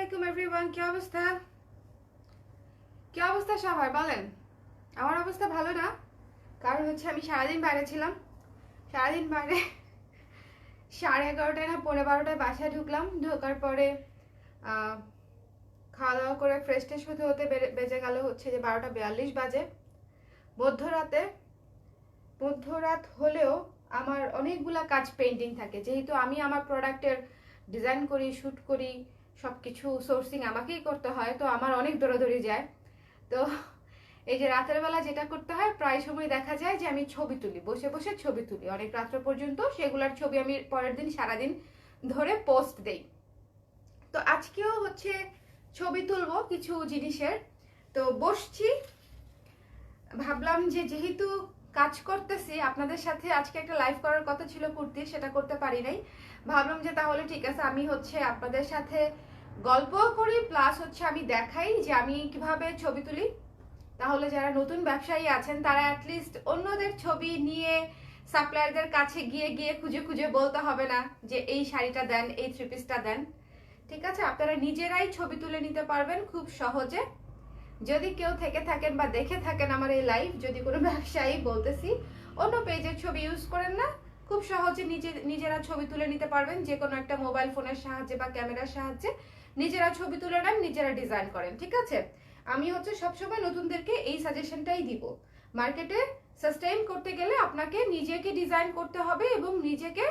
আলাইকুম এভরিওয়ান, কি অবস্থা সবার বলেন। আমার অবস্থা ভালো না, কারণ হচ্ছে আমি সারাদিন বাইরে ছিলাম। সারাদিন বাইরে 11:30 না 12:30 বাসায় ঢুকলাম। ঢোকার পরে খাওয়া দাওয়া করে ফ্রেশ ট্রেশ হতে হতে বেজে গেল হচ্ছে যে 12:42 বাজে। মধ্যরাত হলেও আমার অনেকগুলা কাজ পেন্ডিং থাকে, যেহেতু আমি আমার প্রোডাক্টের ডিজাইন করি, শ্যুট করি, সব কিছু সোর্সিং আমাকেই করতে হয়, তো আমার অনেক দৌড়াদৌড়ি যায়। তো এই যে রাতের বেলা যেটা করতে হয়, প্রায় সময় দেখা যায় যে আমি ছবি তুলি, বসে বসে ছবি তুলি অনেক রাত্র পর্যন্ত। সেগুলোর ছবি আমি পরের দিন সারাদিন ধরে পোস্ট দেই। তো আজকেও হচ্ছে ছবি তুলবো কিছু জিনিসের। তো বসছি, ভাবলাম যে যেহেতু কাজ করতেছি আপনাদের সাথে, আজকে একটা লাইভ করার কথা ছিল কুর্তি, সেটা করতে পারি নাই। ভাবলাম যে তাহলে ঠিক আছে, আমি হচ্ছে আপনাদের সাথে গল্প করি, প্লাস হচ্ছে আমি দেখাই যে আমি কিভাবে ছবি তুলি। তাহলে যারা নতুন ব্যবসায়ী আছেন তারা অ্যাটলিস্ট অন্যদের ছবি নিয়ে সাপ্লায়ারদের কাছে গিয়ে গিয়ে খুঁজে খুঁজে বলতে হবে না যে এই শাড়িটা দেন, এই থ্রি পিসটা দেন। ঠিক আছে, আপনারা নিজেরাই ছবি তুলে নিতে পারবেন খুব সহজে। যদি কেউ থেকে থাকেন বা দেখে থাকেন আমার এই লাইভ, যদি কোনো ব্যবসায়ী, বলতেছি অন্য পেজের ছবি ইউজ করেন না, খুব সহজে নিজেরা ছবি তুলে নিতে পারবেন। যে কোনো একটা মোবাইল ফোনের সাহায্যে বা ক্যামেরার সাহায্যে নিজেরা ছবি তুলে নেন, নিজেরা ডিজাইন করেন। ঠিক আছে, আমি হচ্ছে সবসময় নতুনদেরকে এই সাজেশনটাই দিব। মার্কেটে সাস্টেইন করতে গেলে আপনাকে নিজেকে ডিজাইন করতে হবে এবং নিজেকে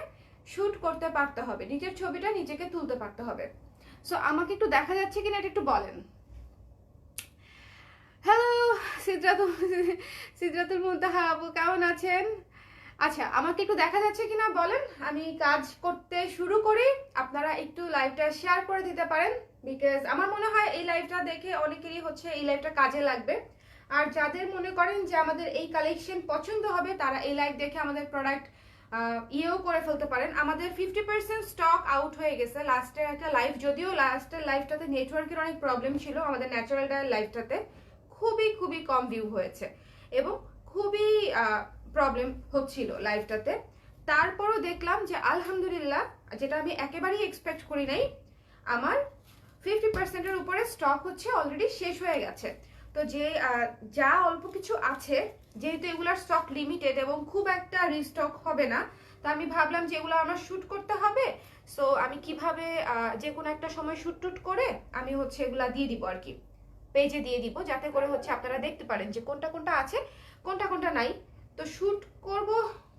শুট করতে পারতে হবে, নিজের ছবিটা নিজেকে তুলতে পারতে হবে। সো আমাকে একটু দেখা যাচ্ছে কিনা এটা একটু বলেন। হ্যালো সিদ্রাতুল মুনতাহা আপু, কেমন আছেন? আচ্ছা, আমাকে একটু দেখা যাচ্ছে কিনা বলেন। আমি কাজ করতে শুরু করি, আপনারা একটু লাইভটা শেয়ার করে দিতে পারেন, বিকজ আমার মনে হয় এই লাইভটা দেখে অনেকেরই হচ্ছে এই লাইভটা কাজে লাগবে। আর যাদের মনে করেন যে আমাদের এই কালেকশন পছন্দ হবে, তারা এই লাইভ দেখে আমাদের প্রোডাক্ট ইয়েও করে ফেলতে পারেন। আমাদের 50% স্টক আউট হয়ে গেছে লাস্টের একটা লাইভ, যদিও লাস্টের লাইভটাতে নেটওয়ার্কের অনেক প্রবলেম ছিল। আমাদের ন্যাচারাল ডায়াল লাইভটাতে খুবই কম ভিউ হয়েছে এবং খুবই প্রবলেম হচ্ছিল লাইভটাতে। তারপরও দেখলাম যে আলহামদুলিল্লাহ, যেটা আমি একেবারেই এক্সপেক্ট করি নাই, আমার 50%-এর উপরে স্টক হচ্ছে অলরেডি শেষ হয়ে গেছে। তো যে যা অল্প কিছু আছে, যেহেতু এগুলার স্টক লিমিটেড এবং খুব একটা রিস্টক হবে না, তো আমি ভাবলাম যে এগুলো আমার শ্যুট করতে হবে। সো আমি কিভাবে যে কোনো একটা সময় শ্যুট টুট করে আমি হচ্ছে এগুলা দিয়ে দিব আর কি, পেজে দিয়ে দিব, যাতে করে হচ্ছে আপনারা দেখতে পারেন যে কোনটা কোনটা আছে, কোনটা কোনটা নাই। তো শুট করব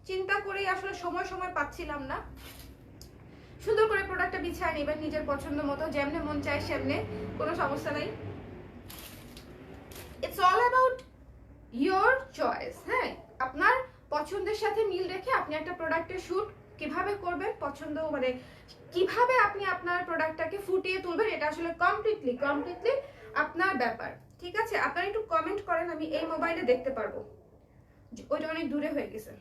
চিন্তা করেই আসলে সময় পাচ্ছিলাম না। সুন্দর করে প্রোডাক্টটা বিছায় নেবেন নিজের পছন্দ মতো, যেমনে মন চায় সেমনে, কোনো সমস্যা নাই। It's all about your choice. হ্যাঁ, আপনার পছন্দের সাথে মিল রেখে আপনি একটা প্রোডাক্টের শুট কিভাবে করবেন, পছন্দ মানে কিভাবে আপনি আপনার প্রোডাক্টটাকে ফুটিয়ে তুলবেন, এটা আসলে কমপ্লিটলি আপনার ব্যাপার। ঠিক আছে, আপনারা একটু কমেন্ট করেন, আমি এই মোবাইলে দেখতে পারবো। ওইটা অনেক দূরে হয়ে গেছে।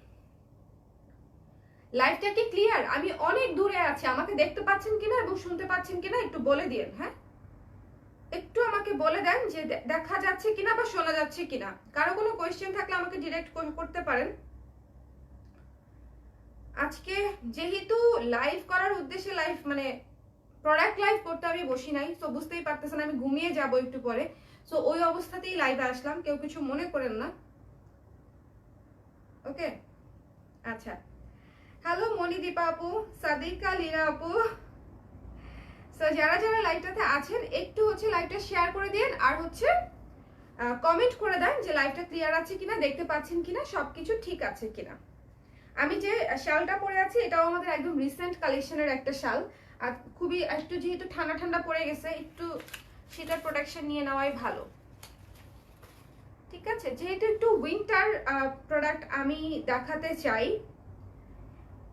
লাইভটা কি ক্লিয়ার? আমি অনেক দূরে আছি, আমাকে দেখতে পাচ্ছেন কিনা এবং শুনতে পাচ্ছেন কিনা একটু বলে দিন। হ্যাঁ, একটু আমাকে বলে দেন যে দেখা যাচ্ছে কিনা বা শোনা যাচ্ছে কিনা। কারো কোনো কোয়েশ্চেন থাকলে আমাকে ডিরেক্ট করতে পারেন। আজকে যেহেতু লাইভ করার উদ্দেশ্যে, লাইভ মানে প্রোডাক্ট লাইভ করতে আমি বসি নাই, তো বুঝতেই পারতেছেন আমি ঘুমিয়ে যাব একটু পরে। সো ওই অবস্থাতেই লাইভে আসলাম, কেউ কিছু মনে করেন না। ওকে, আচ্ছা। হ্যালো মনিদীপা আপু, সাদিকা লীরা আপু, সো যারা যারা লাইভটাতে আছেন একটু হচ্ছে লাইভটা শেয়ার করে দিন, আর হচ্ছে কমেন্ট করে দেন যে লাইভটা ক্লিয়ার আছে কিনা, দেখতে পাচ্ছেন কিনা, সবকিছু ঠিক আছে কিনা। আমি যে শালটা পরে আছি এটাও আমাদের একদম রিসেন্ট কালেকশনের একটা শাল। আর খুবই একটু যেহেতু ঠান্ডা ঠান্ডা পড়ে গেছে, একটু শীতের প্রোটেকশন নিয়ে নেওয়াই ভালো। ঠিক আছে, যেহেতু একটু উইন্টার প্রোডাক্ট আমি দেখাতে চাই,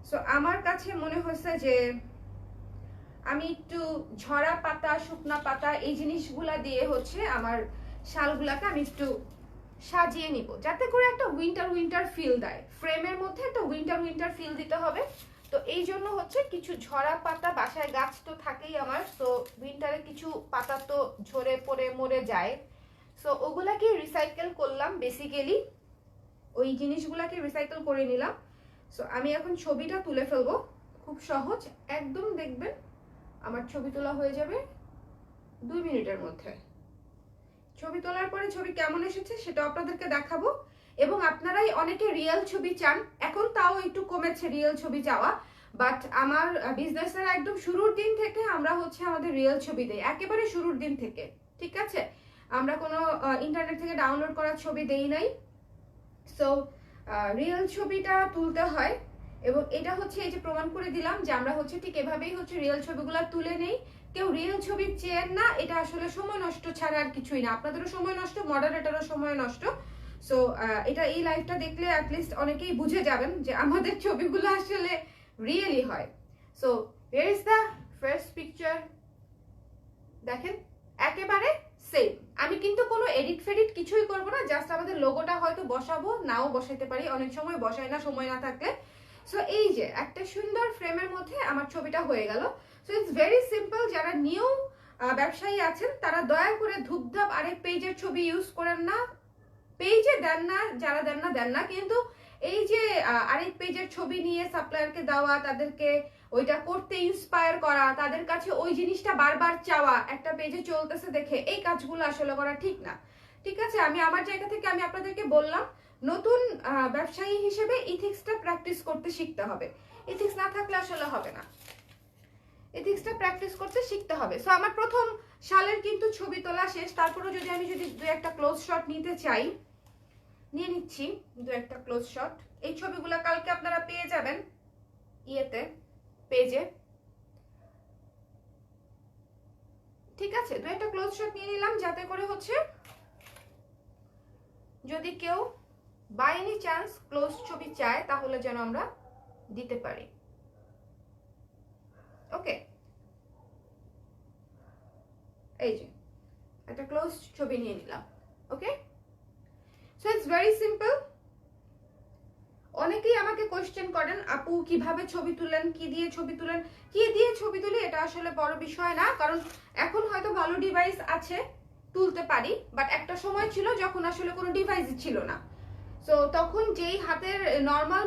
সো আমার কাছে মনে হয়েছে যে আমি একটু ঝরা পাতা, শুকনা পাতা, এই জিনিসগুলা দিয়ে হচ্ছে আমার শালগুলাকে আমি একটু সাজিয়ে নিব, যাতে করে একটা উইন্টার ফিল দেয়। ফ্রেমের মধ্যে একটা উইন্টার ফিল দিতে হবে। তো এই জন্য হচ্ছে কিছু ঝরা পাতা, বাসায় গাছ তো থাকেই আমার, তো উইন্টারে কিছু পাতা তো ঝরে পড়ে মরে যায়, সো ওগুলাকে রিসাইকেল করলাম। বেসিক্যালি ওই জিনিসগুলাকে রিসাইকেল করে নিলাম। সো আমি এখন ছবিটা তুলে ফেলবো, খুব সহজ একদম, দেখবেন আমার ছবি তোলা হয়ে যাবে। 2 মিনিটের মধ্যে। ছবি তোলার পরে ছবি কেমন এসেছে সেটা আপনাদেরকে দেখাবো। এবং আপনারাই অনেকে রিয়েল ছবি চান, এখন তাও একটু কমেছে রিয়েল ছবি চাওয়া, বাট আমার বিজনেসের একদম শুরুর দিন থেকে আমরা হচ্ছে আমাদের রিয়েল ছবি দেই, একেবারে শুরুর দিন থেকে, ঠিক আছে? আমরা কোনো ইন্টারনেট থেকে ডাউনলোড করা ছবি দেই নাই। সো রিয়েল ছবিটা তুলতে হয়, এবং এটা হচ্ছে এই যে প্রমাণ করে দিলাম যে আমরা হচ্ছে ঠিক এভাবেই হচ্ছে রিয়েল ছবিগুলো তুলে নেই। কেউ রিয়েল ছবি চেন না, এটা আসলে সময় নষ্ট ছাড়া আর কিছুই না, আপনাদেরও সময় নষ্ট, মডারেটরও সময় নষ্ট। সো এটা এই লাইভটা দেখলে অ্যাটলিস্ট অনেকেই বুঝে যাবেন যে আমাদের ছবিগুলো আসলে রিয়েলি হয়। So here is the first picture, দেখেন একেবারে সেম। আমি কিন্তু কোনো এডিট ফেডিট কিছুই করব না, জাস্ট আমাদের লোগোটা হয়তো বসাবো, নাও বসাইতে পারি, অনেক সময় বসাই না সময় না থাকলে। সো এই যে একটা সুন্দর ফ্রেমের মধ্যে আমার ছবিটা হয়ে গেল। So it's very simple. যারা নিউ ব্যবসায়ী আছেন তারা দয়া করে ধূপধাপ আরেক পেজের ছবি ইউজ করেন না, পেজে দেন না, যারা দেন না, কিন্তু এই যে আরেক পেজের ছবি নিয়ে সাপ্লায়ারকে দেওয়া, তাদেরকে ওইটা করতে ইন্সপায়ার করা, তাদের কাছে ওই জিনিসটা বারবার চাওয়া একটা পেজে চলতেছে দেখে, এই কাজগুলো আসলে করা ঠিক না, ঠিক আছে? আমি আমার জায়গা থেকে আমি আপনাদেরকে বললাম, নতুন ব্যবসায়ী হিসেবে ইথিক্সটা প্র্যাকটিস করতে শিখতে হবে। ইথিক্স না থাকলে আসলে হবে না, এথিক্সটা প্র্যাকটিস করতে শিখতে হবে। সো আমার প্রথম সালের কিন্তু ছবি তোলা শেষ। তারপরে যদি আমি দু একটা ক্লোজ শট নিতে চাই, নিয়ে নিচ্ছি দু একটা ক্লোজ শট। এই ছবিগুলো কালকে আপনারা পেয়ে যাবেন ইয়েতে, পেজে, ঠিক আছে? দু একটা ক্লোজ শট নিয়ে নিলাম, যাতে করে হচ্ছে যদি কেউ বাই এনি চান্স ক্লোজ ছবি চায় তাহলে যেন আমরা দিতে পারি। ওকে, এই যে একটা ক্লোজ ছবি নিয়ে নিলাম। ওকে, সো ইটস ভেরি সিম্পল। অনেকেই আমাকে কোশ্চেন করেন, আপু কিভাবে ছবি তুলেন, কি দিয়ে ছবি তুলেন? কি দিয়ে ছবি তুলি এটা আসলে বড় বিষয় না, কারণ এখন হয়তো ভালো ডিভাইস আছে, তুলতে পারি, বাট একটা সময় ছিল যখন আসলে কোনো ডিভাইসই ছিল না। সো তখন যেই হাতের নর্মাল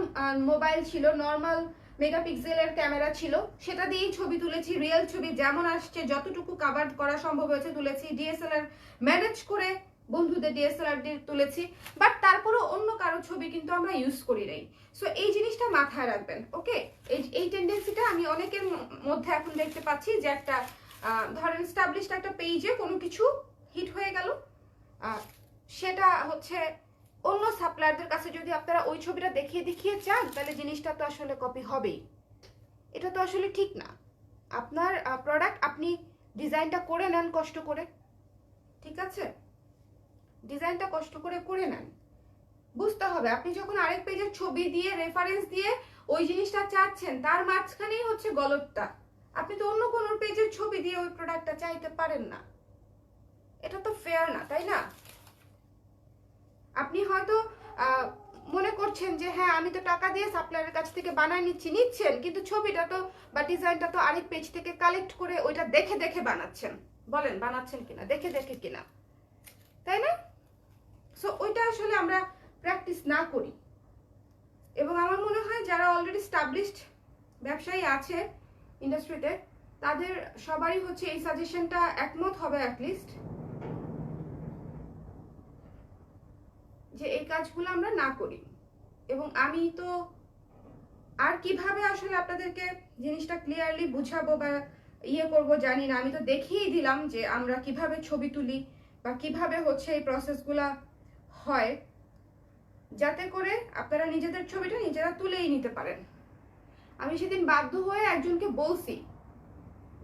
মোবাইল ছিল, নর্মাল মেগাপিক্সেলের ক্যামেরা ছিল, সেটা দিয়েই ছবি তুলেছি। রিয়েল ছবি যেমন আসছে যতটুকু কভার করা সম্ভব হয়েছে তুলেছি। ডিএসএলআর ম্যানেজ করে বন্ধুদের ডিএসএলআর দিয়ে তুলেছি, বাট তারপরও অন্য কারো ছবি কিন্তু আমরা ইউজ করি নাই। সো এই জিনিসটা মাথায় রাখবেন। ওকে, এই টেন্ডেন্সিটা আমি অনেকের মধ্যে এখন দেখতে পাচ্ছি যে একটা ধরেন স্টাবলিশড একটা পেজে কোনো কিছু হিট হয়ে গেল, সেটা হচ্ছে অন্য সাপ্লায়ারদের কাছে যদি আপনারা ওই ছবিটা দেখিয়ে চান, তাহলে জিনিসটা তো আসলে কপি হবেই। এটা তো আসলে ঠিক না। আপনার প্রোডাক্ট আপনি ডিজাইনটা করে নেন কষ্ট করে, ঠিক আছে? ডিজাইনটা কষ্ট করে করে নেন। বুঝতে হবে আপনি যখন আরেক পেজের ছবি দিয়ে রেফারেন্স দিয়ে ওই জিনিসটা চাচ্ছেন, তার মাঝখানেই হচ্ছে গলতটা। আপনি তো অন্য কোনো পেজের ছবি দিয়ে ওই প্রোডাক্টটা চাইতে পারেন না, এটা তো ফেয়ার না, তাই না? আপনি হয়তো মনে করছেন যে হ্যাঁ আমি তো টাকা দিয়ে সাপ্লায়ারের কাছ থেকে বানায় নিচ্ছেন, কিন্তু ছবিটা তো বা ডিজাইনটা তো আরেক পেজ থেকে কালেক্ট করে ওইটা দেখে বানাচ্ছেন। বলেন বানাচ্ছেন কিনা, দেখে কিনা, তাই না? সো ওইটা আসলে আমরা প্র্যাকটিস না করি। এবং আমার মনে হয় যারা অলরেডি স্টাবলিশড ব্যবসায়ী আছে ইন্ডাস্ট্রিতে, তাদের সবারই হচ্ছে এই সাজেশনটা একমত হবে অ্যাটলিস্ট, যে এই কাজগুলো আমরা না করি। এবং আমি তো আর কিভাবে আসলে আপনাদেরকে জিনিসটা ক্লিয়ারলি বুঝাবো বা করব জানি না। আমি তো দেখিয়ে দিলাম যে আমরা কিভাবে ছবি তুলি বা কিভাবে হচ্ছে এই প্রসেসগুলা হয়, যাতে করে আপনারা নিজেদের ছবিটা নিজেরা তুলেই নিতে পারেন। আমি সেদিন বাধ্য হয়ে একজনকে বলছি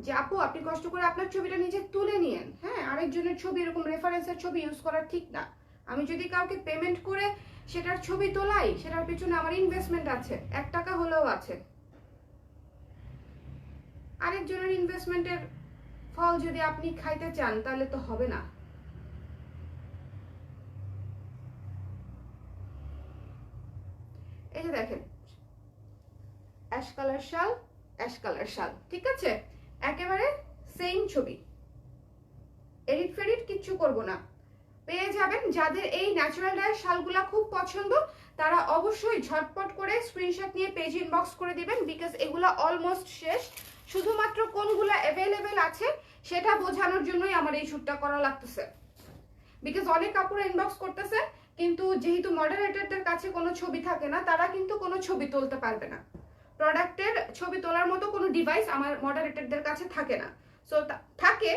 যে আপু আপনি কষ্ট করে আপনার ছবিটা নিজে তুলে নিয়েন, হ্যাঁ, আরেকজনের ছবি এরকম রেফারেন্সের ছবি ইউজ করা ঠিক না। আমি যদি কাউকে পেমেন্ট করে সেটার ছবি তোলাই, সেটার পিছনে আমার ইনভেস্টমেন্ট আছে, 1 টাকা হলেও আছে। আরেকজনের ইনভেস্টমেন্টের ফল যদি আপনি খাইতে চান তাহলে তো হবে না। এই যে দেখেন অ্যাশ কালার শাল, ঠিক আছে? একেবারে সেম ছবি, এডিট ফেডিট কিচ্ছু করব না। পেয়ে যাবেন। যাদের এই ন্যাচারাল ডায়ের শালগুলা খুব পছন্দ, তারা অবশ্যই ঝটপট করে স্ক্রিনশট নিয়ে পেজ ইনবক্স করে দিবেন, বিকজ এগুলা অলমোস্ট শেষ। শুধুমাত্র কোনগুলো অ্যাভেলেবেল আছে সেটা বোঝানোর জন্যই আমার এই শ্যুটটা করা লাগতেছে। বিকজ অনেক কাপড় ইনবক্স করতেছে, কিন্তু যেহেতু মডারেটরদের কাছে কোনো ছবি থাকে না, তারা কিন্তু কোনো ছবি তুলতে পারবে না। প্রোডাক্টের ছবি তোলার মতো কোনো ডিভাইস আমার মডারেটরদের কাছে থাকে না। সো থাকে,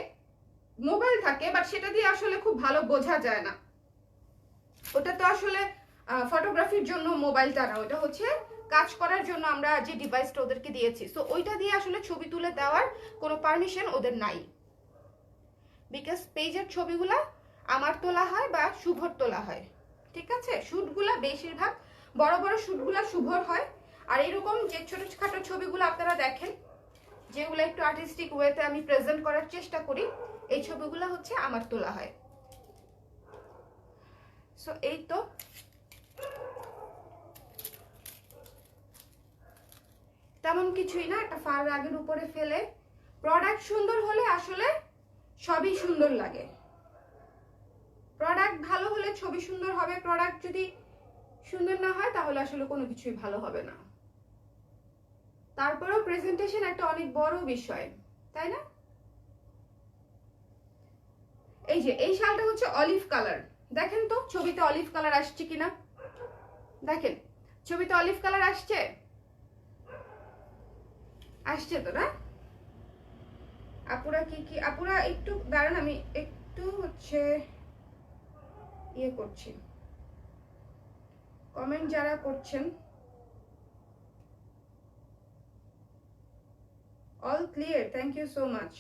মোবাইল থাকে, বাট সেটা দিয়ে আসলে খুব ভালো বোঝা যায় না। ওটা তো আসলে ফটোগ্রাফির জন্য মোবাইলটা না, ওটা হচ্ছে কাজ করার জন্য আমরা যে ডিভাইসটা ওদেরকে দিয়েছি। সো ওইটা দিয়ে আসলে ছবি তুলে দেওয়ার কোনো পারমিশন ওদের নাই। বিকজ পেজের ছবিগুলা আমার তোলা হয় বা শুভর তোলা হয়, ঠিক আছে? শ্যুটগুলা বেশিরভাগ বড় বড় শ্যুটগুলা শুভর হয়। আর এরকম যে ছোটখাটো ছবিগুলো আপনারা দেখেন, যেগুলো একটু আর্টিস্টিক ওয়েতে আমি প্রেজেন্ট করার চেষ্টা করি, এই ছবিগুলো হচ্ছে আমার তোলা হয়। সো এই তো তেমন কিছুই না, একটা ফার রাগের উপরে ফেলে। প্রোডাক্ট সুন্দর হলে আসলে সবই সুন্দর লাগে। প্রোডাক্ট ভালো হলে ছবি সুন্দর হবে, প্রোডাক্ট যদি সুন্দর না হয় তাহলে আসলে কোনো কিছুই ভালো হবে না। তারপরেও প্রেজেন্টেশন একটা অনেক বড় বিষয়, তাই না? এই যে এই শালটা হচ্ছে অলিভ কালার, দেখেন তো ছবিতে অলিভ কালার আসছে কিনা, দেখেন ছবিতে অলিভ কালার আসছে, আসছে তো না? আপুরা কি আপুরা একটু দাঁড়ান, আমি একটু হচ্ছে ইয়ে করছি, কমেন্ট যারা করছেন। All clear, thank you so much.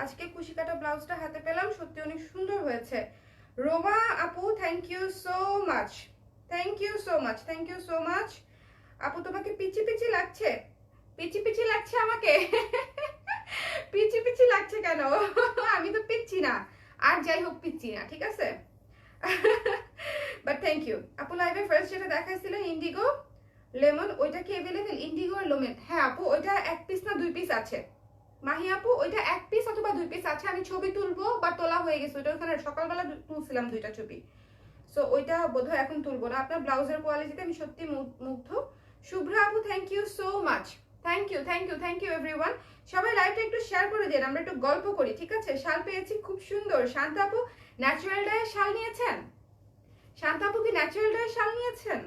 আজকে কুশি কাটা ব্লাউজটা হাতে পেলাম, সত্যি অনেক সুন্দর হয়েছে। রোমা আপু thank you so much, thank you so much, thank you so much. আপু তোমাকে পিচি পিচি লাগছে? পিচি পিচি লাগছে আমাকে? পিচি পিচি লাগছে কেন? আমি তো পিচ্ছি না, আর যাই হোক পিচ্ছি না, ঠিক আছে? বাট থ্যাংক ইউ আপু। লাইভে ফার্স্ট যেটা দেখাইছিলেন ইন্ডিগো লেমন, ওইটা কি অ্যাভেলেবেল? ইন্ডিগো আর লেমন, হ্যাঁ আপু ওইটা এক পিস না 2 পিস আছে। মাহি আপু ওইটা 1 পিস অথবা 2 পিস আছে। আমি ছবি তুলবো বা তোলা হয়ে গেছে, ওইটা ওখানে সকালবেলা তুলছিলাম 2টা ছবি। সো ওইটা বোধহয় এখন তুলবো না। আপনার ব্লাউজের কোয়ালিটিতে আমি সত্যি মুগ্ধ। শুভ্রা আপু thank you so much, thank you thank you thank you everyone. সবাই লাইভটা একটু শেয়ার করে দিন, আমরা একটু গল্প করি, ঠিক আছে? শাল পেয়েছি খুব সুন্দর। শান্ত আপু ন্যাচারাল ডায়ের শাল নিয়েছেন? শান্ত আপু কি ন্যাচারাল ডায়ের শাল নিয়েছেন?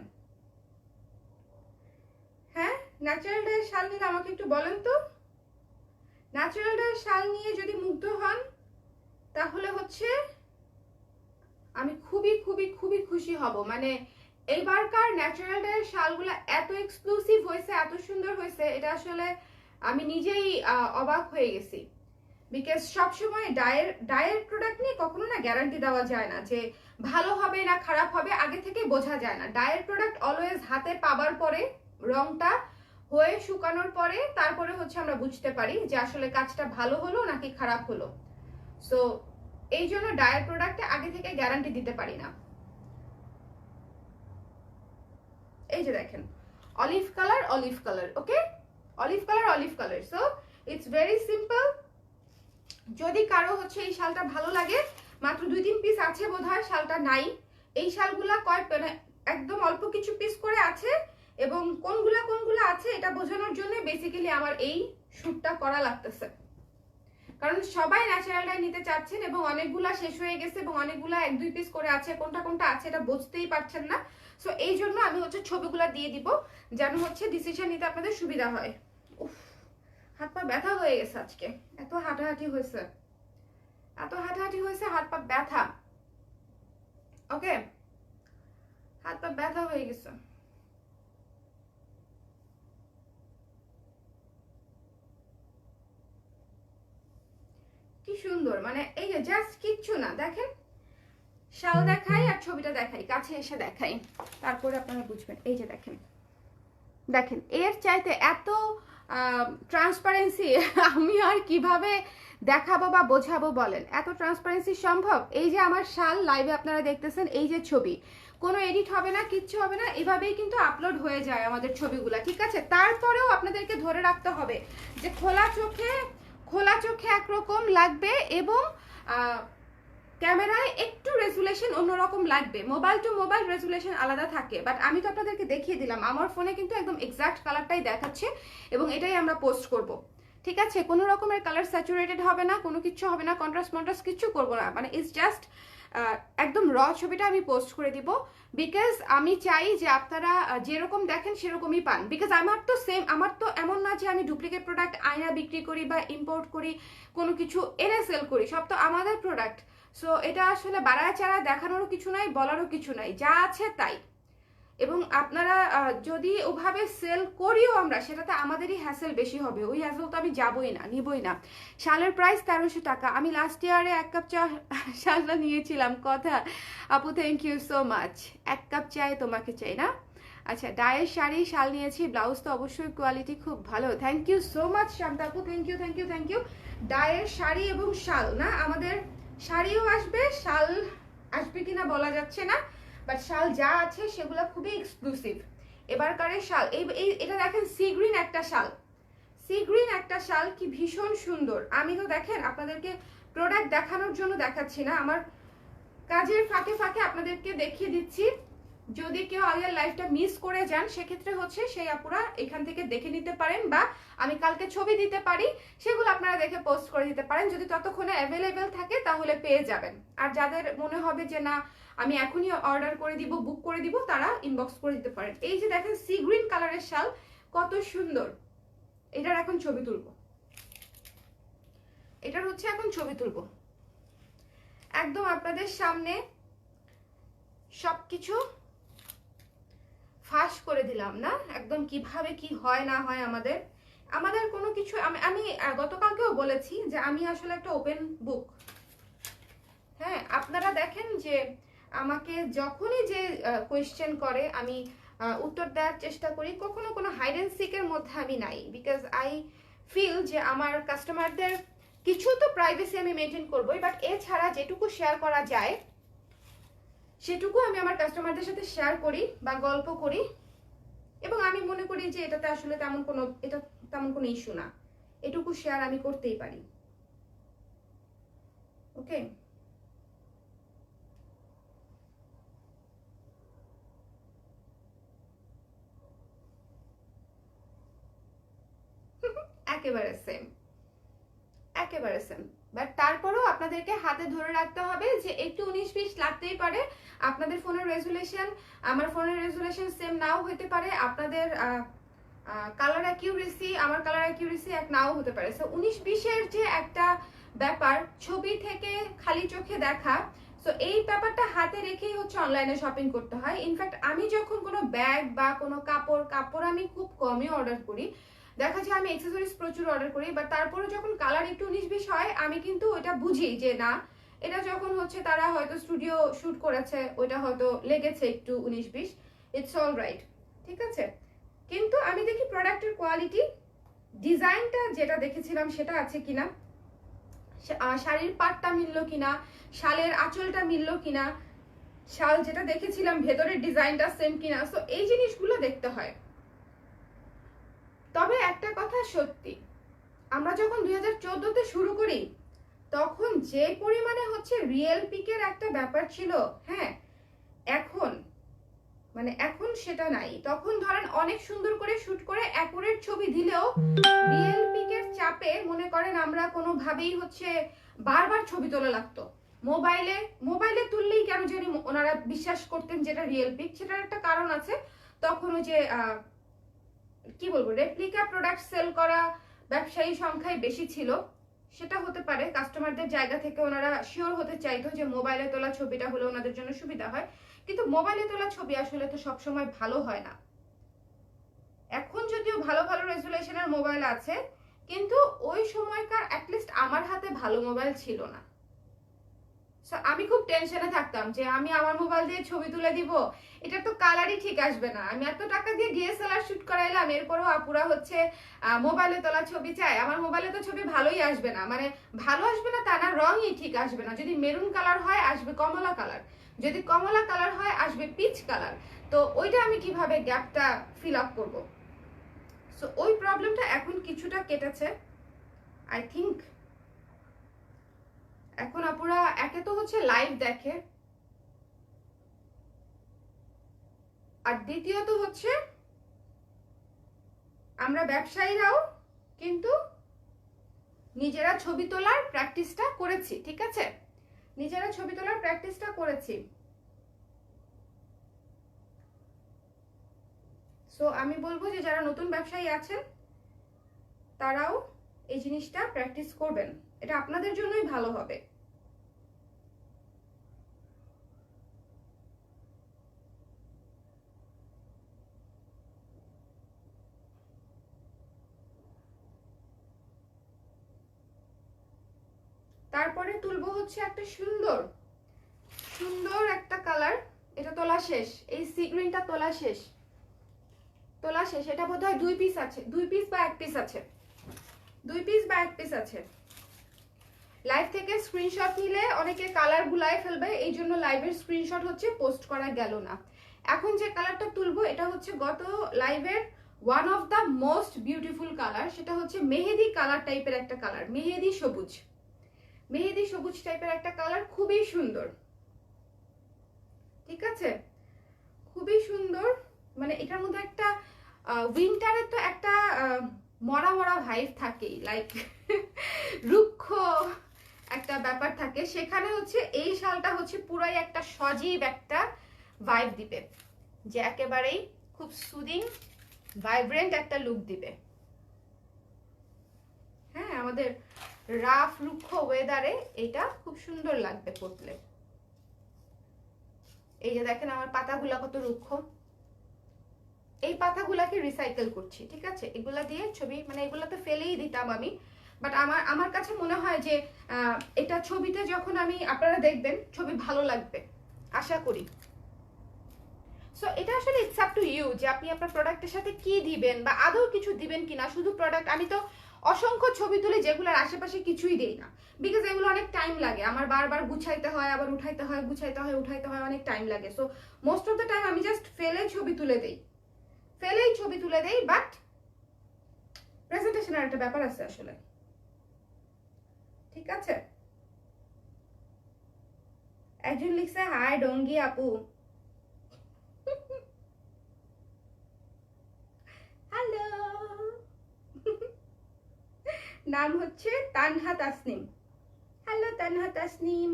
হ্যাঁ, ন্যাচারাল ডায়ের শাল নিলে আমাকে একটু বলেন তো। ন্যাচারাল ডায়ের শাল নিয়ে যদি মুগ্ধ হন তাহলে হচ্ছে আমি খুবই খুবই খুবই খুশি হব। মানে এইবারকার ন্যাচারাল ডায়ের শালগুলো এত এক্সক্লুসিভ হয়েছে, এত সুন্দর হয়েছে, এটা আসলে আমি নিজেই অবাক হয়ে গেছি। বিকজ সবসময় ডায়ের প্রোডাক্ট নিয়ে কখনো না গ্যারান্টি দেওয়া যায় না যে ভালো হবে না খারাপ হবে, আগে থেকে বোঝা যায় না। ডায়ের প্রোডাক্ট অলওয়েজ হাতে পাবার পরে, রংটা হয়ে শুকানোর পরে তারপরে হচ্ছে আমরা বুঝতে পারি যে আসলে কাজটা ভালো হলো নাকি খারাপ হলো। সো এই জন্য ডায়ের প্রোডাক্টে আগে থেকে গ্যারান্টি দিতে পারি না। এই যে দেখেন olive colour, olive colour, okay, olive colour, olive colour. So it's very simple. যদি কারো হচ্ছে এই শালটা ভালো লাগে, মাত্র 2-3 পিস আছে বোধহয়, শালটা নাই। এই শালগুলা একদম অল্প কিছু পিস করে আছে, এবং কোনগুলা আছে এটা বোঝানোর জন্য বেসিক্যালি আমার এই শ্যুটটা করা লাগতেছে। কারণ সবাই ন্যাচারাল ডাই নিতে চাচ্ছেন এবং অনেকগুলা শেষ হয়ে গেছে এবং অনেকগুলা 1-2 পিস করে আছে, কোনটা আছে এটা বুঝতেই পারছেন না। সো এই জন্য আমি হচ্ছে ছবিগুলা দিয়ে দিব, যেন হচ্ছে ডিসিশন নিতে আপনাদের সুবিধা হয়। উফ, হাত পা ব্যথা হয়ে গেছে আজকে, এত হাঁটাহাঁটি হয়েছে, এত হাঁটাহাঁটি হয়েছে, হাত পা ব্যথা। ওকে, হাত পা ব্যথা হয়ে গেছে। কি সুন্দর, মানে এই যে জাস্ট কিচ্ছু না, দেখেন শাল দেখাই আর ছবিটা দেখাই, কাছে এসে দেখাই, তারপরে আপনারা বুঝবেন। এই যে দেখেন, দেখেন এর চাইতে এত ট্রান্সপারেন্সি আমি আর কিভাবে দেখাবো বা বোঝাবো বলেন? এত ট্রান্সপারেন্সি সম্ভব? এই যে আমার শাল লাইভে আপনারা দেখতেছেন, এই যে ছবি, কোনো এডিট হবে না, কিচ্ছু হবে না, এভাবেই কিন্তু আপলোড হয়ে যায় আমাদের ছবিগুলা, ঠিক আছে? তারপরেও আপনাদেরকে ধরে রাখতে হবে যে খোলা চোখে একরকম লাগবে এবং ক্যামেরায় একটু রেজুলেশন অন্যরকম লাগবে, মোবাইল টু মোবাইল রেজুলেশন আলাদা থাকে, বাট আমি তো আপনাদেরকে দেখিয়ে দিলাম আমার ফোনে কিন্তু একদম এক্সাক্ট কালারটাই দেখাচ্ছে এবং এটাই আমরা পোস্ট করব। ঠিক আছে, কোনো রকমের কালার স্যাচুরেটেড হবে না, কোনো কিছু হবে না, কন্ট্রাস্ট মন্ট্রাস্ট কিছু করবো না, মানে ইটস জাস্ট একদম র ছবিটা আমি পোস্ট করে দিব। বিকজ আমি চাই যে আপনারা যেরকম দেখেন সেরকমই পান। বিকজ আমার তো সেম, আমার তো এমন না যে আমি ডুপ্লিকেট প্রোডাক্ট আয়না বিক্রি করি বা ইম্পোর্ট করি, কোনো কিছু এনে সেল করি, সব তো আমাদের প্রোডাক্ট। সো এটা আসলে বাড়ায় চাড়া দেখানোরও কিছু নাই, বলারও কিছু নাই, যা আছে তাই। এবং আপনারা যদি ওভাবে সেল করিও আমরা, সেটাতে আমাদেরই হ্যাসেল বেশি হবে, ওই হ্যাসেল তো আমি যাবই না, নিবই না। শালের প্রাইস 1300 টাকা। আমি লাস্ট ইয়ারে 1 কাপ চা শালটা নিয়েছিলাম, কথা আপু thank you so much. 1 cup চাই তোমাকে চাই না। আচ্ছা, ডায়ের শাড়ি শাল নিয়েছি, ব্লাউজ তো অবশ্যই কোয়ালিটি খুব ভালো, thank you so much Shanta আপু, thank you thank you thank you. ডায়ের শাড়ি এবং শাল না, আমাদের শাড়িও আসবে, শাল আসবে কিনা বলা যাচ্ছে না, বাট শাল যা আছে সেগুলো খুবই এক্সক্লুসিভ এবারকারের শাল। এটা দেখেন সি গ্রিন একটা শাল, সি গ্রিন একটা শাল, কি ভীষণ সুন্দর। আমি তো দেখেন আপনাদেরকে প্রোডাক্ট দেখানোর জন্য দেখাচ্ছি না, আমার কাজের ফাঁকে ফাঁকে আপনাদেরকে দেখিয়ে দিচ্ছি। যদি কেউ আগের লাইফটা মিস করে যান সেক্ষেত্রে হচ্ছে সেই আপুরা এখান থেকে দেখে নিতে পারেন, বা আমি কালকে ছবি দিতে পারি, সেগুলো আপনারা দেখে পোস্ট করে দিতে পারেন। যদি ততক্ষণে অ্যাভেলেবেল থাকে তাহলে পেয়ে যাবেন। আর যাদের মনে হবে যে না আমি এখনই অর্ডার করে দিব, বুক করে দিব, তারা ইনবক্স করে দিতে পারেন। এই যে দেখেন সি গ্রিন কালারের শাল, কত সুন্দর। এটার এখন ছবি তুলবো, এটার হচ্ছে এখন ছবি তুলবো একদম আপনাদের সামনে, সবকিছু ফাঁস করে দিলাম না একদম, কিভাবে কি হয় না হয় আমাদের আমাদের কোনো কিছু। আমি গতকালকেও বলেছি যে আমি আসলে একটা ওপেন বুক। হ্যাঁ, আপনারা দেখেন যে আমাকে যখনই যে কোয়েশ্চেন করে আমি উত্তর দেওয়ার চেষ্টা করি, কখনো কোনো হাইড অ্যান্ড সিকের মধ্যে আমি নাই। বিকজ আই ফিল যে আমার কাস্টমারদের কিছু তো প্রাইভেসি আমি মেনটেন করবোই, বাট এছাড়া যেটুকু শেয়ার করা যায় সেটুকু আমি আমার কাস্টমারদের সাথে শেয়ার করি বা গল্প করি। এবং আমি মনে করি যে এটাতে আসলে তেমন কোনো ইস্যু না, এটুকু শেয়ার আমি করতেই পারি। ওকে, একেবারে সেম, একেবারে সেম। বাট তারপরেও আপনাদেরকে হাতে ধরে রাখতে হবে যে একটু 19-20 লাগতেই পারে। আপনাদের ফোনের রেজুলেশন আমার ফোনের রেজুলেশন সেম নাও হতে পারে, আপনাদের কালার অ্যাকিউরেসি আমার কালার অ্যাকিউরেসি এক নাও হতে পারে। সো 19-20-এর যে একটা ব্যাপার ছবি থেকে খালি চোখে দেখা, সো এই ব্যাপারটা হাতে রেখেই হচ্ছে অনলাইনে শপিং করতে হয়। ইনফ্যাক্ট আমি যখন কোনো ব্যাগ বা কোনো কাপড় আমি খুব কমই অর্ডার করি, দেখা যায় আমি অ্যাক্সেসরিজ প্রচুর অর্ডার করি, বাট তারপরে যখন কালার একটু 19-20 হয় আমি কিন্তু ওটা বুঝি যে না, এটা যখন হচ্ছে তারা হয়তো স্টুডিও শুট করেছে, ওইটা হয়তো লেগেছে একটু 19-20, ইটস অল রাইট, ঠিক আছে। কিন্তু আমি দেখি প্রোডাক্টের কোয়ালিটি, ডিজাইনটা যেটা দেখেছিলাম সেটা আছে কিনা, শাড়ির পাটটা মিললো কিনা, শালের আঁচলটা মিললো কিনা, শাল যেটা দেখেছিলাম ভেতরের ডিজাইনটা সেম কিনা। সো এই জিনিসগুলো দেখতে হয়। তবে একটা কথা সত্যি, আমরা যখন 2014-তে শুরু করি তখন যে পরিমাণে হচ্ছে রিয়েল পিকের একটা ব্যাপার ছিল, হ্যাঁ, এখন সেটা নাই। তখন ধরেন অনেক সুন্দর করে শুট করে অ্যাকুরেট ছবি দিলেও রিয়েল পিকের চাপে মনে করেন আমরা কোনোভাবেই হচ্ছে বারবার ছবি তোলা লাগতো। মোবাইলে তুললেই কেন জানি ওনারা বিশ্বাস করতেন যেটা রিয়েল পিক। সেটার একটা কারণ আছে, তখন ওই যে কি বলবো, রেপ্লিকা প্রোডাক্ট সেল করা ব্যবসায়ী সংখ্যাই বেশি ছিল, সেটা হতে পারে। কাস্টমারদের জায়গা থেকে ওনারা শিওর হতে চাইতো যে মোবাইলে তোলা ছবিটা হলে ওনাদের জন্য সুবিধা হয়, কিন্তু মোবাইলে তোলা ছবি আসলে তো সবসময় ভালো হয় না। এখন যদিও ভালো ভালো রেজুলেশনের মোবাইল আছে, কিন্তু ওই সময়কার অ্যাটলিস্ট আমার হাতে ভালো মোবাইল ছিল না। আমি খুব টেনশনে থাকতাম যে আমি আমার মোবাইল দিয়ে ছবি তুলে দিব, এটা তো কালারই ঠিক আসবে না। আমি এত টাকা দিয়ে ডিএসএলআর শুট করাইলাম, এরপরও আপুরা হচ্ছে মোবাইলে তোলা ছবি চাই। আমার মোবাইলে তো ছবি ভালোই আসবে না, মানে ভালো আসবে না তা না, রঙই ঠিক আসবে না। যদি মেরুন কালার হয় আসবে কমলা কালার, যদি কমলা কালার হয় আসবে পিচ কালার। তো ওইটা আমি কিভাবে গ্যাপটা ফিল আপ করবো? সো ওই প্রবলেমটা এখন কিছুটা কেটেছে, আই থিঙ্ক এখন আপুরা একে তো হচ্ছে লাইভ দেখে, আর দ্বিতীয়ত হচ্ছে আমরা ব্যবসায়ীরাও কিন্তু নিজেরা ছবি তোলার প্র্যাকটিসটা করেছি, ঠিক আছে, নিজেরা ছবি তোলার প্র্যাকটিসটা করেছি। সো আমি বলবো যে যারা নতুন ব্যবসায়ী আছেন তারাও এই জিনিসটা প্র্যাকটিস করবেন, এটা আপনাদের জন্যই ভালো হবে। তারপরে তুলবো হচ্ছে একটা সুন্দর সুন্দর একটা কালার, এটা তোলা শেষ, এই সি গ্রিনটা তোলা শেষ, তোলা শেষ। এটা বোধহয় 2 পিস আছে, 2 পিস বা 1 পিস আছে, 2 পিস বা 1 পিস আছে। লাইভ থেকে স্ক্রিনশট নিলে অনেকে কালার গুলায় ফেলবে, এই জন্য লাইভের স্ক্রিনশট হচ্ছে পোস্ট করা গেল না। এখন যে কালারটা তুলবো এটা হচ্ছে গত লাইভের one of the most beautiful colour, সেটা হচ্ছে মেহেদি কালার টাইপের একটা কালার, মেহেদি সবুজ, মেহেদি সবুজ টাইপের একটা কালার, খুবই সুন্দর, ঠিক আছে, খুবই সুন্দর। মানে এটার মধ্যে একটা উইন্টারে তো একটা মরা মরা ভাইব থাকেই, লাইক রুক্ষ একটা ব্যাপার থাকে, সেখানে হচ্ছে এই শালটা হচ্ছে পুরাই একটা সজীব একটা ভাইব দিবে, যে একেবারেই খুব সুদিং ভাইব্রেন্ট একটা লুক দিবে। হ্যাঁ, আমাদের রাফ রুক্ষ ওয়েদারে এটা খুব সুন্দর লাগবে পরলে। এই যে দেখেন আমার পাতাগুলা কত রুক্ষ, এই পাতাগুলাকে রিসাইকেল করছি, ঠিক আছে, এগুলা দিয়ে ছবি, মানে এগুলা তো ফেলেই দিতাম আমি, বাট আমার কাছে মনে হয় যে এটা ছবিতে যখন আমি, আপনারা দেখবেন ছবি ভালো লাগবে আশা করি। সো এটা আসলে ইটস আপ টু ইউ যে আপনি আপনার প্রোডাক্টের সাথে কি দিবেন বা আদৌ কিছু দিবেন কিনা। শুধু প্রোডাক্ট, আমি তো অসংখ্য ছবি তুলি যেগুলোর আশেপাশে কিছুই দেই না, বিকজ এগুলো অনেক টাইম লাগে, আমার বারবার গুছাইতে হয়, আবার উঠাইতে হয়, গুছাইতে হয়, উঠাইতে হয়, অনেক টাইম লাগে। So most of the time আমি জাস্ট ফেলে ছবি তুলে দেই, ফেলেই ছবি তুলে দেই, বাট প্রেজেন্টেশনের একটা ব্যাপার আছে আসলে, ঠিক আছে। একজন লিখছে হাই ডঙ্গি আপু, হ্যালো, নাম হচ্ছে তানহা তাসনিম, হ্যালো তানহা তাসনিম।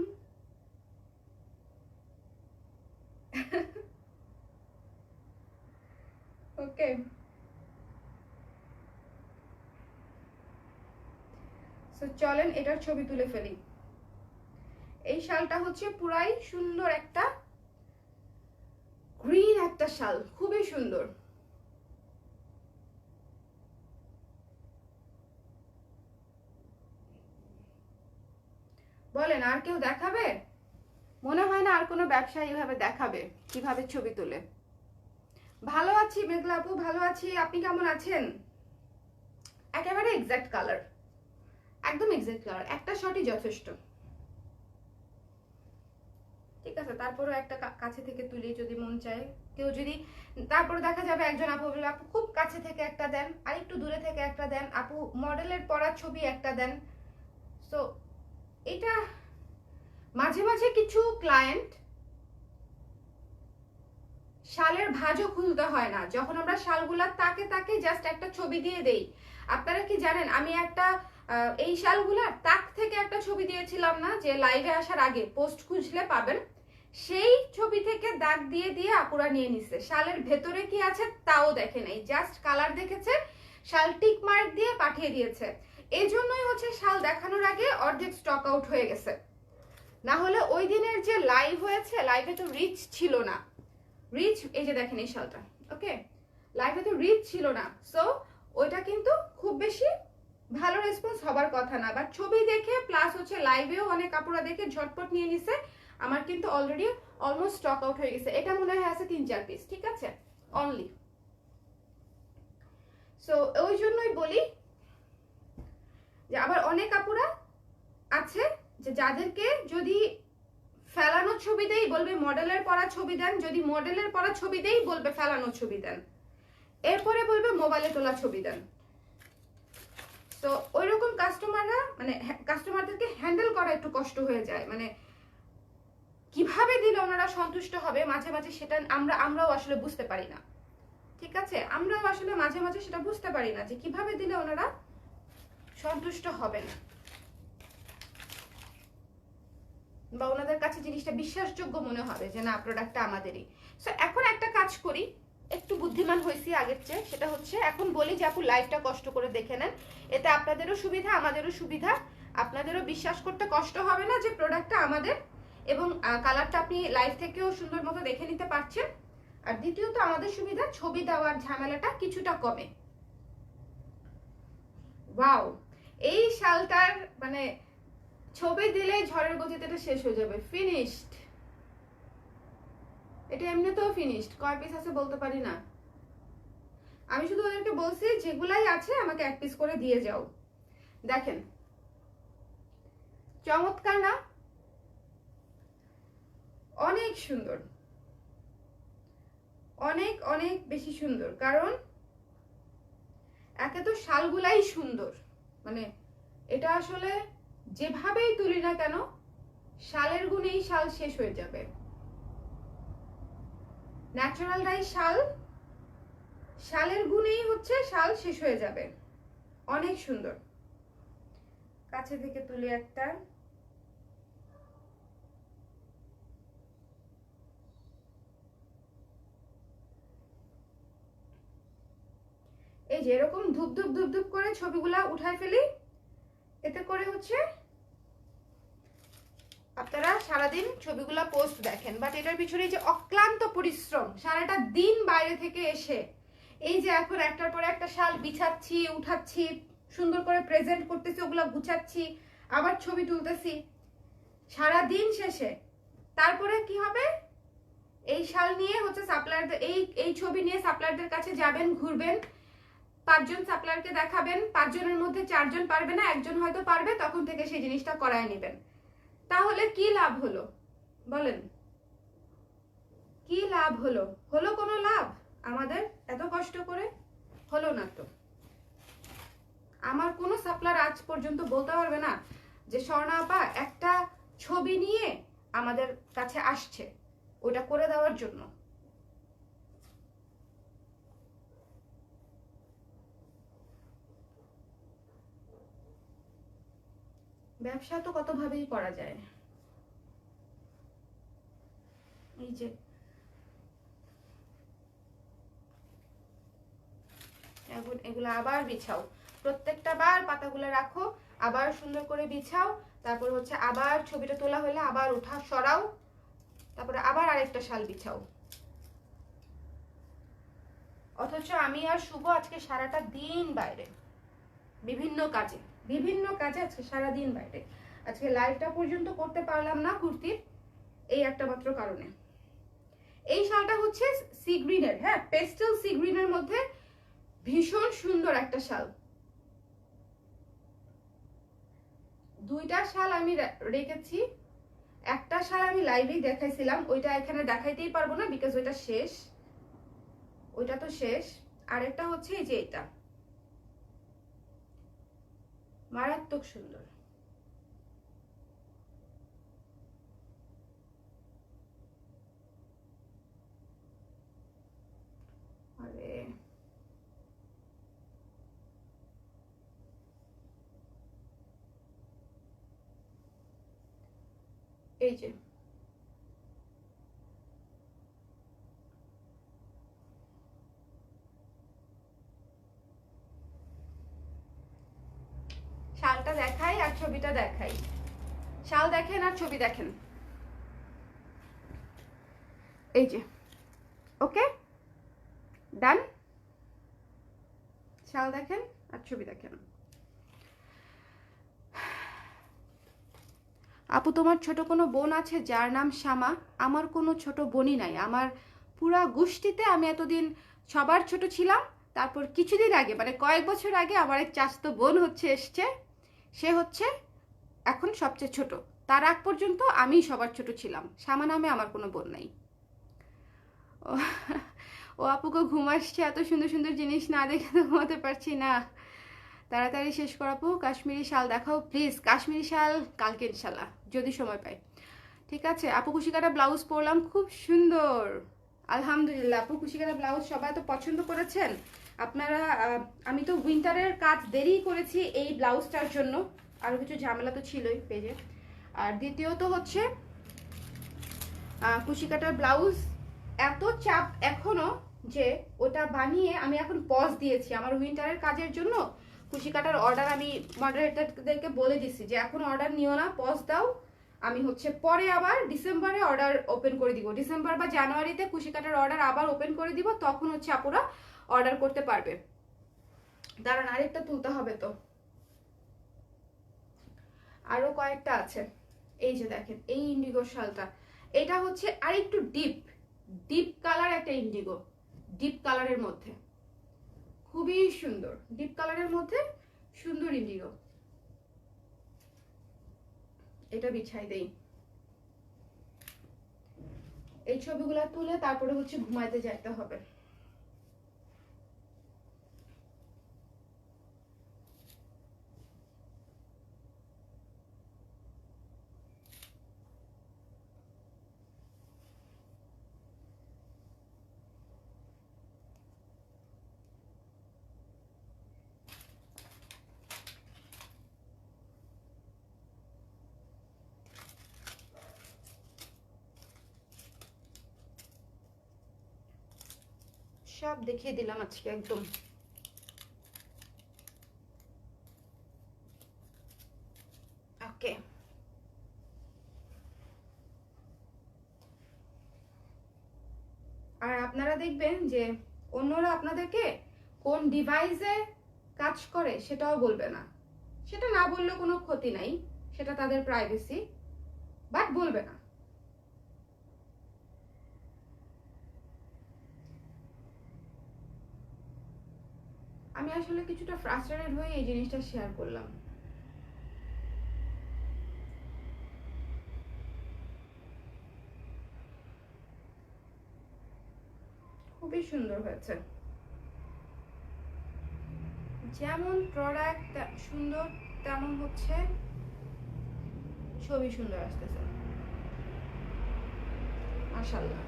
ওকে, সো চলেন এটার ছবি তুলে ফেলি। এই শালটা হচ্ছে পুরাই সুন্দর একটা গ্রিন একটা শাল, খুবই সুন্দর। বলেন আর কেউ দেখাবে? মনে হয় না আর কোনো ব্যবসায়ী এইভাবে দেখাবে কিভাবে ছবি তোলে। ভালো আছি মেঘলা আপু, ভালো আছি, আপনি কেমন আছেন? একেবারে এক্সাক্ট কালার, একদম এক্সাক্ট কালার, একটা শটই যথেষ্ট, ঠিক আছে। তারপরও একটা কাছে থেকে তুলি যদি মন চায় কেউ, যদি তারপরে দেখা যাবে একজন আপু বলে আপু খুব কাছে থেকে একটা দেন, আর একটু দূরে থেকে একটা দেন, আপু মডেলের পরা ছবি একটা দেন। সো এটা মাঝে মাঝে কিছু ক্লায়েন্ট শালের ভাঁজও খুলতে হয় না, যখন আমরা শালগুলা তাকে তাকে জাস্ট একটা ছবি দিয়ে দেই। আপনারা কি জানেন আমি একটা এই শালগুলার তাক থেকে একটা ছবি দিয়েছিলাম না, যে লাইভে আসার আগে পোস্ট খুঁজলে পাবেন, সেই ছবি থেকে দাগ দিয়ে দিয়ে আপুরা নিয়ে নিছে, শালের ভেতরে কি আছে তাও দেখে নাই, জাস্ট কালার দেখেছে, শাল টিক মার্ক দিয়ে পাঠিয়ে দিয়েছে। এই জন্যই হচ্ছে শাল দেখানোর আগে অর্ধেক স্টক আউট হয়ে গেছে, না হলে ওই দিনের যে লাইভ হয়েছে, লাইভে তো রিচ ছিল না, রিচ, এই যে দেখেন এই শালটা, ওকে, লাইভে তো রিচ ছিল না, সো ওইটা কিন্তু খুব বেশি ভালো রেসপন্স হবার কথা না, বাট ছবি দেখে প্লাস হচ্ছে লাইভেও অনেক কাপড়া দেখে ঝটপট নিয়ে নিছে। আমার কিন্তু অলরেডি অলমোস্ট স্টক আউট হয়ে গেছে, এটা মনে হয় আছে 3-4 পিস, ঠিক আছে, অনলি। সো ওই জন্যই বলি যে আবার অনেক কাপড়া আছে যে যাদেরকে যদি ফেলানো ছবি দেই বলবে মডেলের পরা ছবি দেন, যদি মডেলের পরা ছবি দেই বলবে ফেলানো ছবি দেন, এরপরে বলবে মোবাইলে তোলা ছবি দেন। তো ওই রকম কাস্টমাররা মানে কাস্টমারদেরকে হ্যান্ডেল করা একটু কষ্ট হয়ে যায়, মানে কিভাবে দিলে ওনারা সন্তুষ্ট হবে মাঝে মাঝে সেটা আমরাও আসলে বুঝতে পারি না। ঠিক আছে, আমরাও আসলে মাঝে মাঝে সেটা বুঝতে পারি না যে কিভাবে দিলে ওনারা সন্তুষ্ট হবেন বা ওনাদের কাছে জিনিসটা বিশ্বাসযোগ্য মনে হবে যে না প্রোডাক্টটা আমাদেরই। সো এখন একটা কাজ করি, একটু বুদ্ধিমান হয়েছি আগের চেয়ে, সেটা হচ্ছে এখন বলি যে আপু লাইভটা কষ্ট করে দেখে নেন, এতে আপনাদেরও সুবিধা আমাদেরও সুবিধা, আপনাদেরও বিশ্বাস করতে কষ্ট হবে না যে প্রোডাক্টটা আমাদের, এবং কালারটা আপনি লাইভ থেকেও সুন্দর মতো দেখে নিতে পারছেন। আর দ্বিতীয়ত আমাদের সুবিধা, ছবি দেওয়ার ঝামেলাটা কিছুটা কমে। ওয়াও, এই শালটার মানে ছবি দিলে ঝড়ের গতিতে এটা শেষ হয়ে যাবে, ফিনিশড। এটা এমনিতেও ফিনিশড, কয় পিস আছে বলতে পারি না, আমি শুধু ওদেরকে বলছি যেগুলাই আছে আমাকে এক পিস করে দিয়ে যাও। দেখেন চমৎকার না, অনেক সুন্দর, অনেক অনেক বেশি সুন্দর। কারণ একে তো শালগুলাই সুন্দর, মানে এটা আসলে যেভাবেই তুলি না কেন শালের গুণেই শাল শেষ হয়ে যাবে। ন্যাচারাল ডাই শাল, শালের গুণেই হচ্ছে শাল শেষ হয়ে যাবে। অনেক সুন্দর, কাছে থেকে তুলি একটা, এই যে এরকম ধূপ ধূপ ধূপ ধূপ করে ছবিগুলা উঠায় ফেলি, এতে করে হচ্ছে আপনারা সারাদিন ছবিগুলা পোস্ট দেখেন, বাট এটার পিছনে যে অক্লান্ত পরিশ্রম, সারাটা দিন বাইরে থেকে এসে এই যে এখন একটার পর একটা শাল বিছাচ্ছি, উঠাচ্ছি, সুন্দর করে প্রেজেন্ট করতেছি, ওগুলা গুছাচ্ছি, আবার ছবি তুলতেছি সারা দিন শেষে, তারপরে কি হবে, এই শাল নিয়ে হচ্ছে সাপ্লায়ারদের, এই ছবি নিয়ে সাপ্লায়ারদের কাছে যাবেন, ঘুরবেন, 5 জন সাপ্লায়ারকে দেখাবেন, 5 জনের মধ্যে 4 জন পারবে না, একজন হয়তো পারবে, তখন থেকে সেই জিনিসটা করায় নেবেন। তাহলে কি লাভ হলো বলেন, কি লাভ হলো? হলো কোনো লাভ আমাদের এত কষ্ট করে? হলো না তো। আমার কোনো সাপ্লায়ার আজ পর্যন্ত বলতে পারবে না যে স্বর্ণা আপা একটা ছবি নিয়ে আমাদের কাছে আসছে ওটা করে দেওয়ার জন্য। ব্যবসা তো কত ভাবেই করা যায়। এই যে এখন এগুলো আবার বিছাও, প্রত্যেকটা বার পাতাগুলো রাখো, আবার সুন্দর করে বিছাও, তারপর হচ্ছে আবার ছবিটা তোলা হলে আবার উঠা সরাও, তারপরে আবার আরেকটা শাল বিছাও। অথচ আমি আর শুভ আজকে সারাটা দিন বাইরে, বিভিন্ন কাজে আজকে সারাদিন বাইরে। আজকে লাইভটা পর্যন্ত করতে পারলাম না কুর্তির এই একটা মাত্র কারণে। এই শালটা হচ্ছে সি গ্রিনের, হ্যাঁ পেস্টেল সি গ্রিনের মধ্যে ভীষণ সুন্দর একটা শাল। দুইটা শাল আমি রেখেছি, একটা শাল আমি লাইভেই দেখাইছিলাম, ওইটা এখানে দেখাইতেই পারবো না বিকজ ওইটা শেষ, ওইটা তো শেষ। আরেকটা হচ্ছে এই যে এটা, মারাত্মক সুন্দর। আরে এই যে শালটা দেখাই আর ছবিটা দেখাই, শাল দেখেন আর ছবি দেখেন, এই যে ওকে ডান, শাল দেখেন আর ছবি দেখেন। আপু তোমার ছোট কোনো বোন আছে যার নাম শ্যামা? আমার কোনো ছোট বোনই নাই, আমার পুরা গোষ্ঠীতে আমি এতদিন সবার ছোট ছিলাম, তারপর কিছুদিন আগে মানে কয়েক বছর আগে আমার এক চাচাতো বোন হচ্ছে এসছে, সে হচ্ছে এখন সবচেয়ে ছোট, তার আগ পর্যন্ত আমি সবার ছোট ছিলাম। শ্যামা নামে আমার কোনো বোন নাই। ও আপুকে ঘুম আসছে, এত সুন্দর সুন্দর জিনিস না দেখে তো ঘুমাতে পারছি না, তাড়াতাড়ি শেষ করাবো। কাশ্মীরি শাল দেখাও প্লিজ। কাশ্মীরি শাল কালকে ইনশাল্লাহ যদি সময় পাই। ঠিক আছে আপু, কুশি কাটা ব্লাউজ পরলাম, খুব সুন্দর আলহামদুলিল্লাহ। আপু কুশি কাটা ব্লাউজ সবাই তো পছন্দ করেছেন আপনারা। আমি তো উইন্টারের কাজ দেরি করেছি এই ব্লাউজটার জন্য, আরও কিছু ঝামেলা তো ছিলই পেজে। আর দ্বিতীয়ত হচ্ছে কুশি কাটার ব্লাউজ এত চাপ এখনো যে ওটা বানিয়ে আমি এখন পজ দিয়েছি আমার উইন্টারের কাজের জন্য। কুশি কাটার অর্ডার আমি মডারেটরদেরকে বলে দিছি যে এখন অর্ডার নিও না, পজ দাও। আমি হচ্ছে পরে আবার ডিসেম্বরে অর্ডার ওপেন করে দিব, ডিসেম্বর বা জানুয়ারিতে কুশি কাটার অর্ডার আবার ওপেন করে দিব, তখন হচ্ছে আপুরা অর্ডার করতে পারবে। দাঁড়ান আরেকটা তুলতে হবে তো, আরো কয়েকটা আছে। এই যে দেখেন এই ইন্ডিগো শালটা, এটা হচ্ছে আরেকটু ডিপ ডিপ কালার, একটা ইন্ডিগো ডিপ কালারের মধ্যে, খুবই সুন্দর ডিপ কালারের মধ্যে সুন্দর ইন্ডিগো। এটা বিছাই দেই, এই ছবিগুলো তুলে তারপরে হচ্ছে ঘুমাইতে যাইতে হবে। সব দেখিয়ে দিলাম আজকে একদম। ওকে, আর আপনারা দেখবেন যে অন্যরা আপনাদেরকে কোন ডিভাইসে কাজ করে সেটাও বলবে না। সেটা না বললে কোনো ক্ষতি নাই, সেটা তাদের প্রাইভেসি, বাট বলবে না। আমি আসলে কিছুটা ফ্রাস্ট্রেটেড হয়ে এই জিনিসটা শেয়ার করলাম। খুবই সুন্দর হয়েছে, যেমন প্রোডাক্ট সুন্দর তেমন হচ্ছে ছবি সুন্দর আসতেছে মাশাআল্লাহ।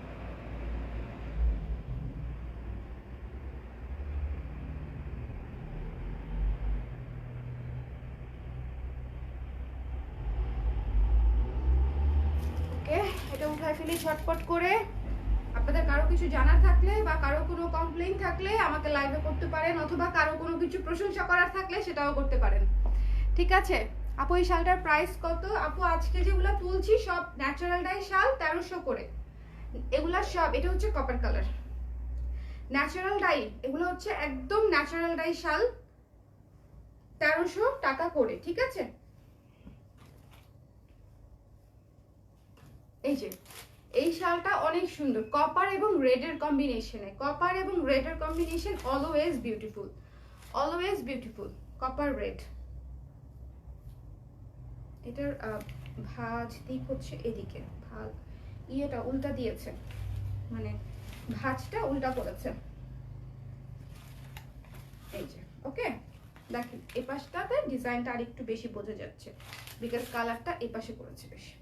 ওকে, এটা উঠাই ফেলি ঝটপট করে। আপনাদের কারো কিছু জানার থাকলে বা কারো কোনো কমপ্লেইন থাকলে আমাকে লাইভে করতে পারেন, অথবা কারো কোনো কিছু প্রশংসা করার থাকলে সেটাও করতে পারেন। ঠিক আছে আপু, এই শালটার প্রাইস কত? আপু আজকে যেগুলো তুলছি সব ন্যাচারাল ডাই শাল, 1300 করে এগুলা সব। এটা হচ্ছে কপার কালার ন্যাচারাল ডাই, এগুলো হচ্ছে একদম ন্যাচারাল ডাই শাল, 1300 টাকা করে। ঠিক আছে, এই যে এই শালটা অনেক সুন্দর, কপার এবং রেডের কম্বিনেশনে। কপার এবং রেডের combination always beautiful, always beautiful. Copper red, এটার ভাঁজ দিক হচ্ছে এদিকে, ভাঁজ ইয়েটা উল্টা দিয়েছে, মানে ভাঁজটা উল্টা করেছে। এই যে ওকে, দেখেন এই পাশটাতে ডিজাইনটা আর একটু বেশি বোঝা যাচ্ছে, বিকজ কালারটা এই পাশে করেছে বেশি।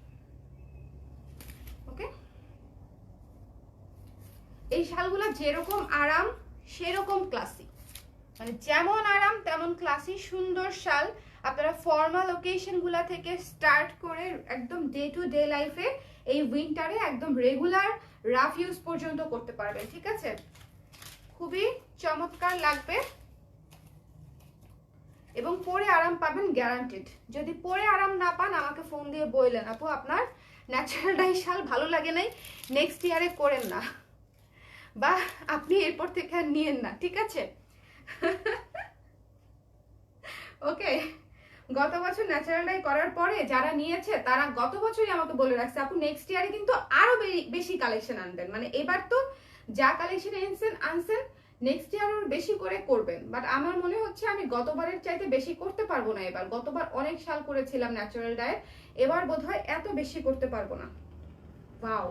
ওকে, এই শালগুলো যেরকম আরাম সেরকম ক্লাসি, মানে যেমন আরাম তেমন ক্লাসি, সুন্দর শাল। আপনারা ফর্মাল ওকেশন গুলা থেকে স্টার্ট করে একদম ডে টু ডে লাইফে এই উইন্টারে একদম রেগুলার রাফ ইউজ পর্যন্ত করতে পারবেন। ঠিক আছে, খুবই চমৎকার লাগবে এবং পরে আরাম পাবেন গ্যারান্টেড। যদি পরে আরাম না পান আমাকে ফোন দিয়ে বললেন আপু আপনার ন্যাচারাল ডাই শাল ভালো লাগে নাই, নেক্সট ইয়ারে করেন না, বা আপনি এরপর থেকে আর নিয়েন না। ঠিক আছে, ওকে। গত বছর ন্যাচারাল ডাই করার পরে যারা নিয়েছে তারা গত বছরই আমাকে বলে রাখছে আপু নেক্সট ইয়ারে কিন্তু আরো বেশি কালেকশন আনবেন, মানে এবার তো যা কালেকশন আনছেন নেক্সট ইয়ার ওর বেশি করে করবেন। বাট আমার মনে হচ্ছে আমি গতবারের চাইতে বেশি করতে পারবো না এবার। গতবার অনেক শাল করেছিলাম ন্যাচারাল ডাই, এবার বোধহয় এত বেশি করতে পারবো না। ওয়াও,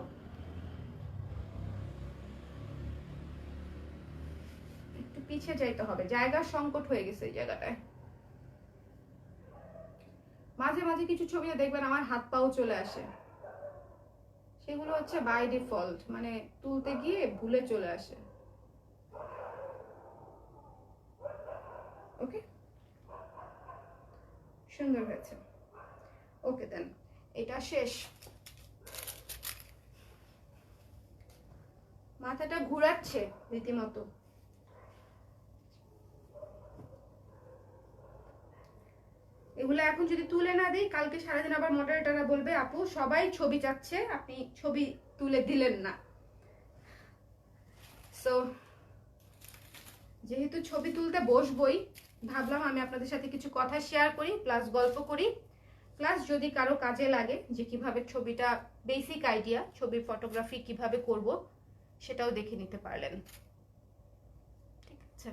একটু পিছিয়ে যাইতে হবে, জায়গার সংকট হয়ে গেছে এই জায়গাটায়। মাঝে মাঝে কিছু ছবিতে দেখবেন আমার হাত পাও চলে আসে, সেগুলো হচ্ছে বাই ডিফল্ট, মানে তুলতে গিয়ে ভুলে চলে আসে। ওকে, সুন্দর হয়েছে। ওকে দেন, এটা শেষ। মাথাটা ঘুরাচ্ছে রীতিমতো। এগুলো এখন যদি তুলে না দিই, কালকে সারাদিন আবার মডারেটররা বলবে আপু সবাই ছবি চাচ্ছে, আপনি ছবি তুলে দিলেন না। সো যেহেতু ছবি তুলতে বসবই, ভাবলাম আমি আপনাদের সাথে কিছু কথা শেয়ার করি, প্লাস গল্প করি, প্লাস যদি কারো কাজে লাগে যে কিভাবে ছবিটা, বেসিক আইডিয়া ছবির ফটোগ্রাফি কিভাবে করব সেটাও দেখে নিতে পারলেন। ঠিক আছে,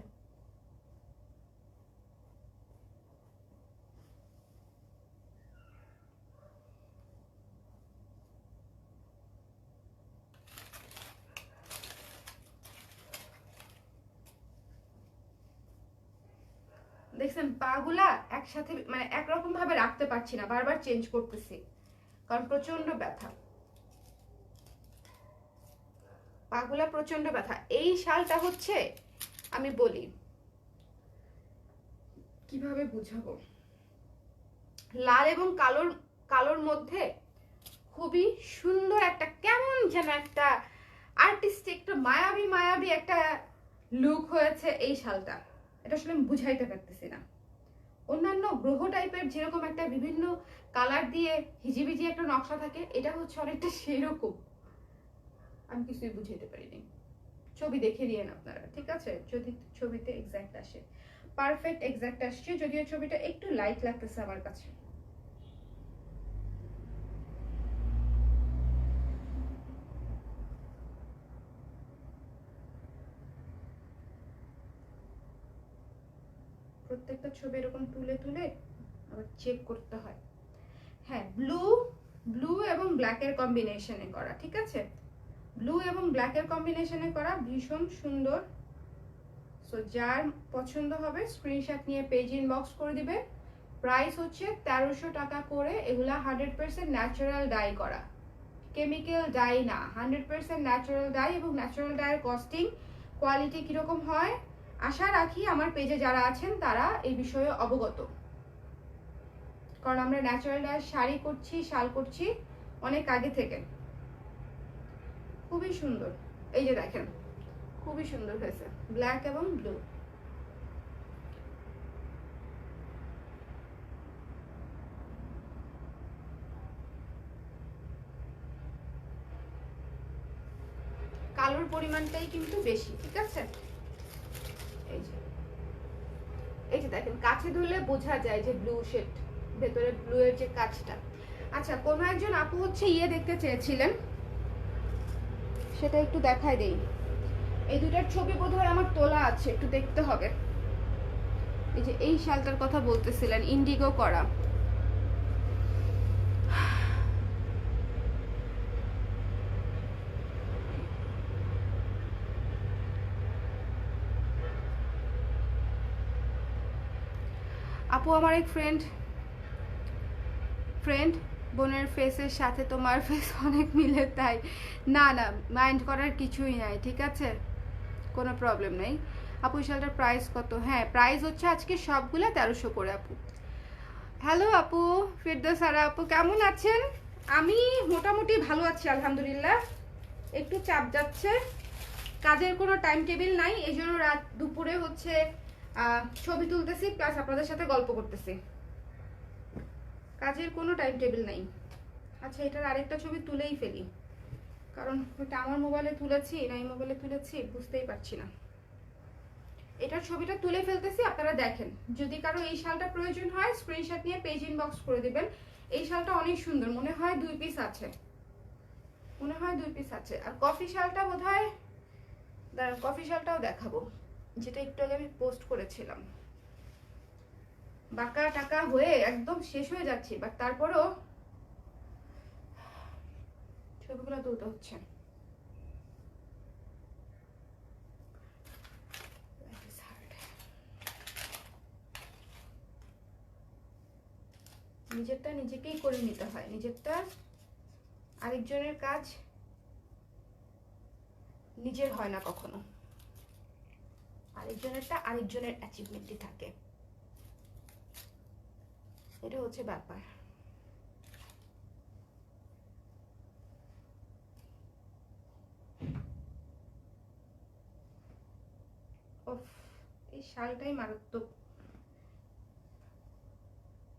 দেখছেন পাগুলা একসাথে মানে একরকম ভাবে রাখতে পারছি না, বারবার চেঞ্জ করতেছি কারণ প্রচন্ড ব্যথা, পাগুলা প্রচন্ড ব্যথা। এই শালটা হচ্ছে, আমি বলি কিভাবে বুঝাবো, লাল এবং কালোর কালোর মধ্যে খুবই সুন্দর একটা কেমন যেন একটা আর্টিস্টিক, একটা মায়াবী মায়াবী একটা লুক হয়েছে এই শালটা। এটা আসলে আমি বুঝাইতে পারতেছি না। অন্যান্য গ্রহ টাইপের যেরকম একটা বিভিন্ন কালার দিয়ে হিজিবিজি একটা নকশা থাকে, এটা হচ্ছে অনেকটা সেরকম। আমি কিছুই বুঝাইতে পারিনি, ছবি দেখে দিয়েন আপনারা, ঠিক আছে? যদি ছবিতে এক্সাক্ট আসে, পারফেক্ট এক্সাক্ট আসছে, যদিও ছবিটা একটু লাইট লাগতেছে আমার কাছে। প্রত্যেকটা ছবি এরকম তুলে তুলে আবার চেক করতে হয়। হ্যাঁ, ব্লু ব্লু এবং ব্ল্যাকের কম্বিনেশনে করা, ঠিক আছে? ব্লু এবং ব্ল্যাকের কম্বিনেশনে করা, ভীষণ সুন্দর। সো যার পছন্দ হবে স্ক্রিনশট নিয়ে পেজ ইনবক্স করে দিবে। প্রাইস হচ্ছে 1300 টাকা করে। এগুলা 100% ন্যাচারাল ডাই করা, কেমিক্যাল ডাই না, 100% ন্যাচারাল ডাই। এবং ন্যাচারাল ডাইয়ের কস্টিং, কোয়ালিটি কিরকম হয় আশা রাখি আমার পেজে যারা আছেন তারা এই বিষয়ে অবগত, কারণ আমরা ন্যাচারাল ডাইয়ের শাড়ি করছি, শাল করছি অনেক আগে থেকে। খুবই সুন্দর, এই যে দেখেন খুবই সুন্দর হয়েছে, ব্ল্যাক এবং ব্লু। কালোর পরিমাণটাই কিন্তু বেশি, ঠিক আছে? এই যে এই যে দেখেন, কাছে ধরলে বোঝা যায় যে ব্লু শেড, ভেতরে ব্লু এর যে কাজটা। আচ্ছা, কোনো একজন আপু হচ্ছে ইয়ে দেখতে চেয়েছিলেন, সেটা একটু দেখাই দেই। এই দুটার ছবি বোধহয় আমার তোলা আছে, একটু দেখতে হবে। এই যে এই শালটার কথা বলতেছিলেন, ইন্ডিগো করা। আপু আমার এক ফ্রেন্ড বোনের ফেসের সাথে তোমার ফেস অনেক মিলে, তাই না না মাইন্ড করার কিছুই নাই, ঠিক আছে? কোনো প্রবলেম নেই। আপু শালটার প্রাইস কত? হ্যাঁ, প্রাইস হচ্ছে আজকে সবগুলা 1300 করে আপু। হ্যালো আপু, ফিরদৌসারা আপু কেমন আছেন? আমি মোটামুটি ভালো আছি আলহামদুলিল্লাহ। একটু চাপ যাচ্ছে, কাজের কোনো টাইম টেবিল নাই, এই জন্য রাত দুপুরে হচ্ছে ছবি তুলতেছি প্লাস আপনাদের সাথে গল্প করতেছি, কাজের কোনো টাইম টেবিল নাই। আচ্ছা, এটার আরেকটা ছবি তুলেই ফেলি, কারণ ওটা আমার মোবাইলে তুলেছি না এই মোবাইলে তুলেছি বুঝতেই পারছি না। এটার ছবিটা তুলে ফেলতেছি, আপনারা দেখেন। যদি কারো এই শালটা প্রয়োজন হয় স্ক্রিনশট নিয়ে পেজ ইনবক্স করে দিবেন। এই শালটা অনেক সুন্দর, মনে হয় 2 পিস আছে, মনে হয় 2 পিস আছে। আর কফি শালটা বোধহয়, দাঁড়ান কফি শালটাও দেখাবো, যেটা একটু আগে আমি পোস্ট করেছিলাম। বাঁকা টাকা হয়ে একদম শেষ হয়ে যাচ্ছে, বাট তারপরেও ছবিগুলো তুলতে হচ্ছে। নিজেরটা নিজেকেই করে নিতে হয়, নিজেরটা আরেকজনের কাজ নিজের হয় না কখনো, আরেকজনেরটা আরেকজনের অ্যাচিভমেন্টই থাকে, এটা হচ্ছে ব্যাপার। এই শালটাই মারাত্মক,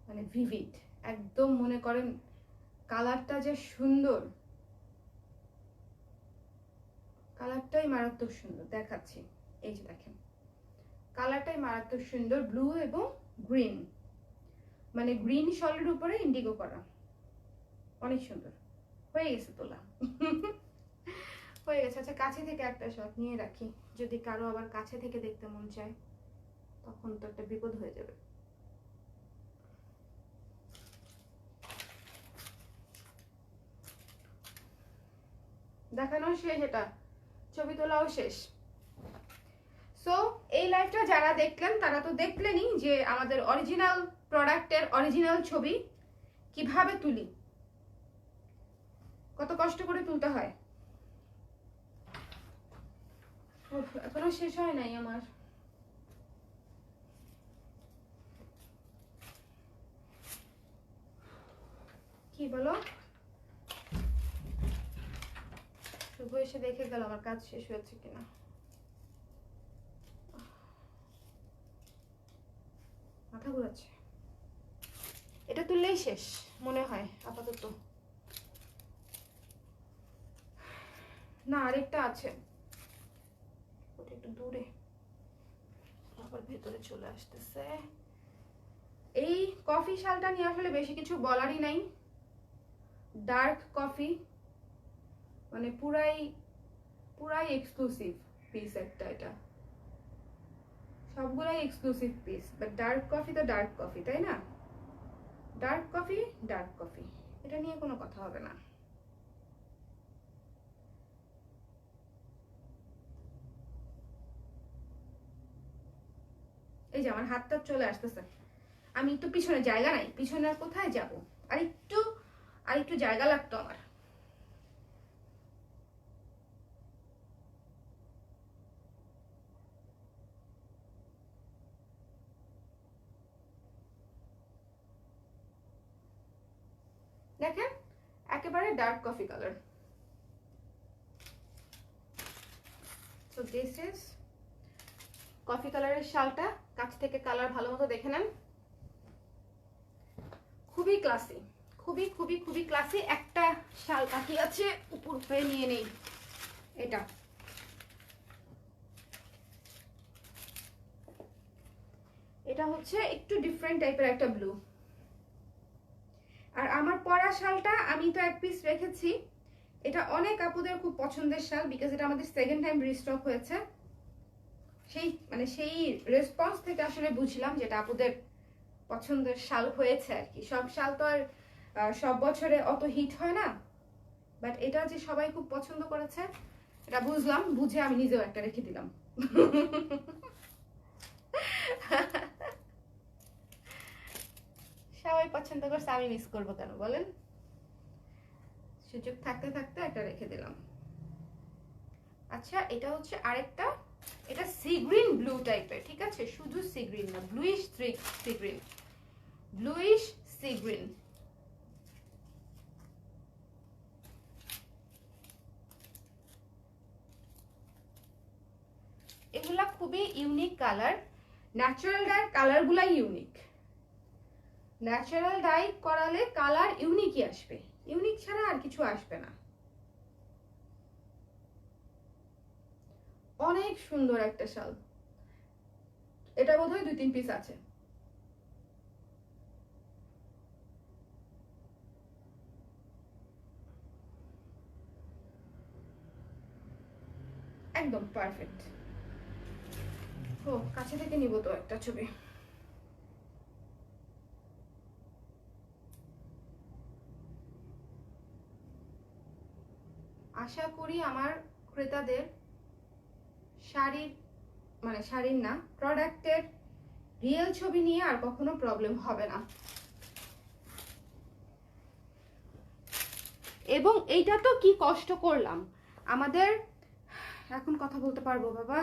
মানে ভিভিড একদম, মনে করেন কালারটা যে সুন্দর, কালারটাই মারাত্মক সুন্দর দেখাচ্ছি। এই যে দেখেন কালারটাই মারাত্মক সুন্দর, ব্লু এবং গ্রিন, মানে গ্রিন শলের উপরে ইন্ডিগো করা, অনেক সুন্দর হয়ে গেছে তোলা। হয়ে গেছে। আচ্ছা কাছে থেকে একটা শট নিয়ে রাখি, যদি কারো আবার কাছে থেকে দেখতে মন চায় তখন তো একটা বিপদ হয়ে যাবে। দেখানো শেষ, এটা ছবি তোলাও শেষ। সো এই লাইভটা যারা দেখলেন তারা তো দেখলেনই যে আমাদের অরিজিনাল প্রোডাক্টের অরিজিনাল ছবি কিভাবে তুলি, কত কষ্ট করে তুলতে হয়। এখনো শেষ হয় নাই আমার। কি বলো? শুভ এসে দেখে গেল আমার কাজ শেষ হয়েছে কিনা। মাথা ঘুরাচ্ছে। এটা তুললেই শেষ মনে হয় আপাতত। না আরেকটা আছে, ওটা একটু দূরে, আবার ভেতরে চলে আসতেছে। এই কফি শালটা নিয়ে আসলে বেশি কিছু বলারই নাই। ডার্ক কফি, মানে পুরাই পুরাই এক্সক্লুসিভ পিস একটা, এটা সবগুলাই exclusive piece, but dark coffee তো ডার্ক কফি, তাই না? ডার্ক কফি ডার্ক কফি, এটা নিয়ে কোনো কথা হবে না। এই যে আমার হাতটা চলে আসতেছে, আমি একটু পিছনে, জায়গা নাই পিছনে, আর কোথায় যাব? আর একটু জায়গা লাগতো আমার। দেখেন একেবারে dark coffee colour. So this is coffee কালারের শালটা। কাছ থেকে কালার ভালো মতো দেখে নেন, খুবই ক্লাসি, খুবই খুবই খুবই ক্লাসি। একটা শাল বাকি আছে, উপর হয়ে নিয়ে নেই। এটা এটা হচ্ছে একটু ডিফারেন্ট টাইপের একটা ব্লু। আর আমার পরা শালটা আমি তো এক পিস রেখেছি, এটা অনেক আপুদের খুব পছন্দের শাল, বিকজ এটা আমাদের সেকেন্ড টাইম রিস্টক হয়েছে। সেই রেসপন্স থেকে আসলে বুঝলাম যেটা আপুদের পছন্দের শাল হয়েছে আর কি। সব শাল তো আর সব বছরে অত হিট হয় না, বাট এটা যে সবাই খুব পছন্দ করেছে এটা বুঝলাম, বুঝে আমি নিজেও একটা রেখে দিলাম। সবাই পছন্দ করছে, আমি মিস করবো কেন বলেন? সুযোগ থাকতে থাকতে একটা রেখে দিলাম। আচ্ছা এটা হচ্ছে আরেকটা, এটা সি গ্রিন ব্লু টাইপের, ঠিক আছে? শুধু সি গ্রিন না, bluish sea green, bluish sea green. এগুলা খুবই ইউনিক কালার, ন্যাচারাল ডাই কালারগুলাই ইউনিক। ন্যাচারাল ডাই করালে কালার ইউনিকই আসবে, ইউনিক ছাড়া আর কিছু আসবে না। অনেক সুন্দর একটা শাল, এটা বোধহয় 2-3 পিস আছে। একদম পারফেক্ট। ও কাছে থেকে নিব তো একটা ছবি। আশা করি আমার ক্রেতাদের শাড়ির না, প্রোডাক্টের রিয়েল ছবি নিয়ে আর কখনো প্রবলেম হবে না। এবং এইটা তো কি কষ্ট করলাম আমাদের, এখন কথা বলতে পারবো বাবা,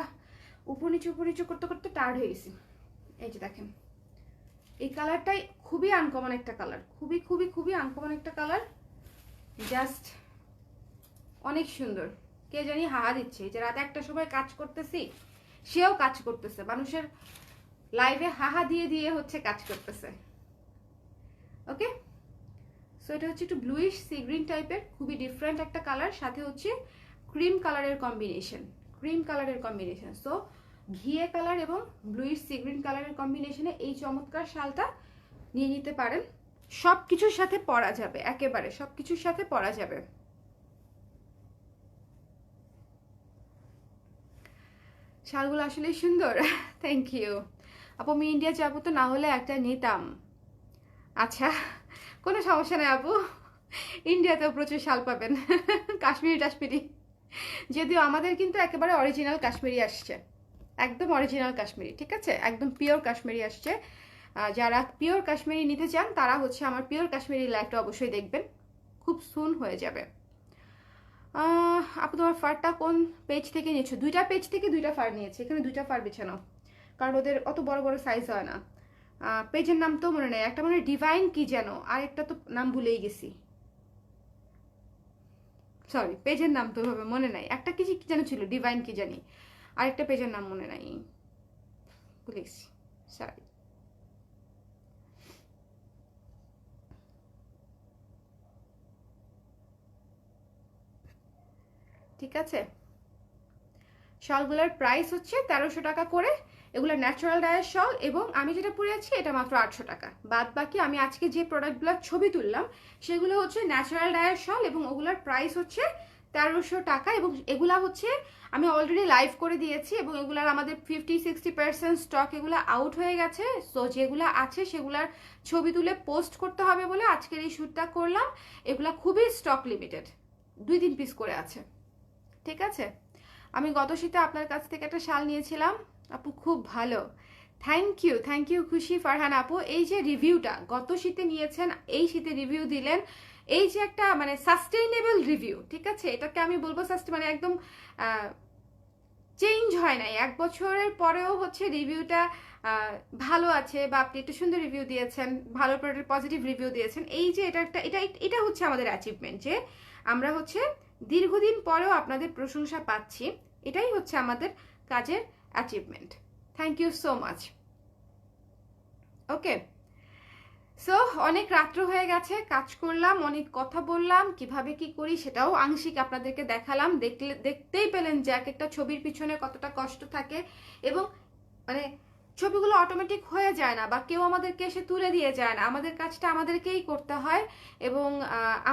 উপর নিচু করতে করতে টায়ার্ড হয়ে গেছি। এই যে দেখেন এই কালারটাই খুবই আনকমন একটা কালার, খুবই খুবই খুবই আনকমন একটা কালার, জাস্ট অনেক সুন্দর। কে জানি হাহা দিচ্ছে, এই যে রাতে একটা সময় কাজ করতেছি, সেও কাজ করতেছে, মানুষের লাইভে হাহা দিয়ে দিয়ে হচ্ছে কাজ করতেছে। ওকে, সো এটা হচ্ছে একটু ব্লুইশ সি গ্রিন টাইপের, খুবই ডিফারেন্ট একটা কালার, সাথে হচ্ছে ক্রিম কালারের কম্বিনেশন, ক্রিম কালারের কম্বিনেশন। সো ঘিয়ে কালার এবং ব্লুইশ সি গ্রিন কালারের কম্বিনেশনে এই চমৎকার শালটা নিয়ে নিতে পারেন। সব কিছুর সাথে পরা যাবে, একেবারে সব কিছুর সাথে পরা যাবে। শালগুলো আসলেই সুন্দর। থ্যাংক ইউ আপু, আমি ইন্ডিয়া যাবো তো, না হলে একটা নিতাম। আচ্ছা, কোনো সমস্যা নেই আপু, ইন্ডিয়াতেও প্রচুর শাল পাবেন। কাশ্মীরি, যদিও আমাদের কিন্তু একেবারে অরিজিনাল কাশ্মীরি আসছে, একদম অরিজিনাল কাশ্মীরি, ঠিক আছে, একদম পিওর কাশ্মীরি আসছে। যারা পিওর কাশ্মীরি নিতে চান তারা হচ্ছে আমার পিওর কাশ্মীরি লাইভটা অবশ্যই দেখবেন, খুব সুন হয়ে যাবে। আপু তোমার ফারটা কোন পেজ থেকে নিয়েছো? দুইটা পেজ থেকে দুইটা ফার নিয়েছে, এখানে দুইটা ফার বিছানো, কারণ ওদের অত বড় বড় সাইজ হয় না। পেজের নাম তো মনে নেই, একটা মানে ডিভাইন কি যেন, আর একটা তো নাম ভুলেই গেছি, সরি পেজের নাম তো ভাবে মনে নাই, একটা কি যেন ছিল ডিভাইন কি জানি, আরেকটা পেজের নাম মনে নাই, ভুলে গেছি, সরি। ঠিক আছে, শলগুলোর প্রাইস হচ্ছে 1300 টাকা করে, এগুলো ন্যাচারাল ডায়ের শল, এবং আমি যেটা পরে আছি এটা মাত্র 800 টাকা। বাদ বাকি আমি আজকে যে প্রোডাক্টগুলোর ছবি তুললাম সেগুলো হচ্ছে ন্যাচারাল ডায়ের শল, এবং ওগুলোর প্রাইস হচ্ছে 1300 টাকা। এবং এগুলা হচ্ছে আমি অলরেডি লাইভ করে দিয়েছি, এবং এগুলার আমাদের 50-60% স্টক এগুলো আউট হয়ে গেছে। সো যেগুলো আছে সেগুলার ছবি তুলে পোস্ট করতে হবে বলে আজকের এই শ্যুটটা করলাম। এগুলা খুবই স্টক লিমিটেড, 2-3 পিস করে আছে, ঠিক আছে। আমি গত শীতে আপনার কাছ থেকে একটা শাল নিয়েছিলাম আপু, খুব ভালো, থ্যাংক ইউ খুশি ফারহান আপু। এই যে রিভিউটা গত শীতে নিয়েছেন, এই শীতে রিভিউ দিলেন, এই যে একটা মানে সাস্টেইনেবল রিভিউ, ঠিক আছে, এটাকে আমি বলবো মানে একদম চেঞ্জ হয় নাই, 1 বছরের পরেও হচ্ছে রিভিউটা ভালো আছে, বা আপনি একটা সুন্দর রিভিউ দিয়েছেন, ভালো প্রোডাক্ট পজিটিভ রিভিউ দিয়েছেন। এই যে এটা একটা এটা হচ্ছে আমাদের অ্যাচিভমেন্ট, যে আমরা হচ্ছে দীর্ঘদিন পরেও আপনাদের প্রশংসা পাচ্ছি, এটাই হচ্ছে আমাদের কাজের achievement. Thank you so much. Okay, so অনেক রাত্র হয়ে গেছে, কাজ করলাম, অনেক কথা বললাম, কিভাবে কি করি সেটাও আংশিক আপনাদেরকে দেখালাম। দেখতেই পেলেন যে এক একটা ছবির পিছনে কতটা কষ্ট থাকে, এবং মানে ছবিগুলো অটোমেটিক হয়ে যায় না, বা কেউ আমাদেরকে এসে তুলে দিয়ে যায় না, আমাদের কাজটা আমাদেরকেই করতে হয়, এবং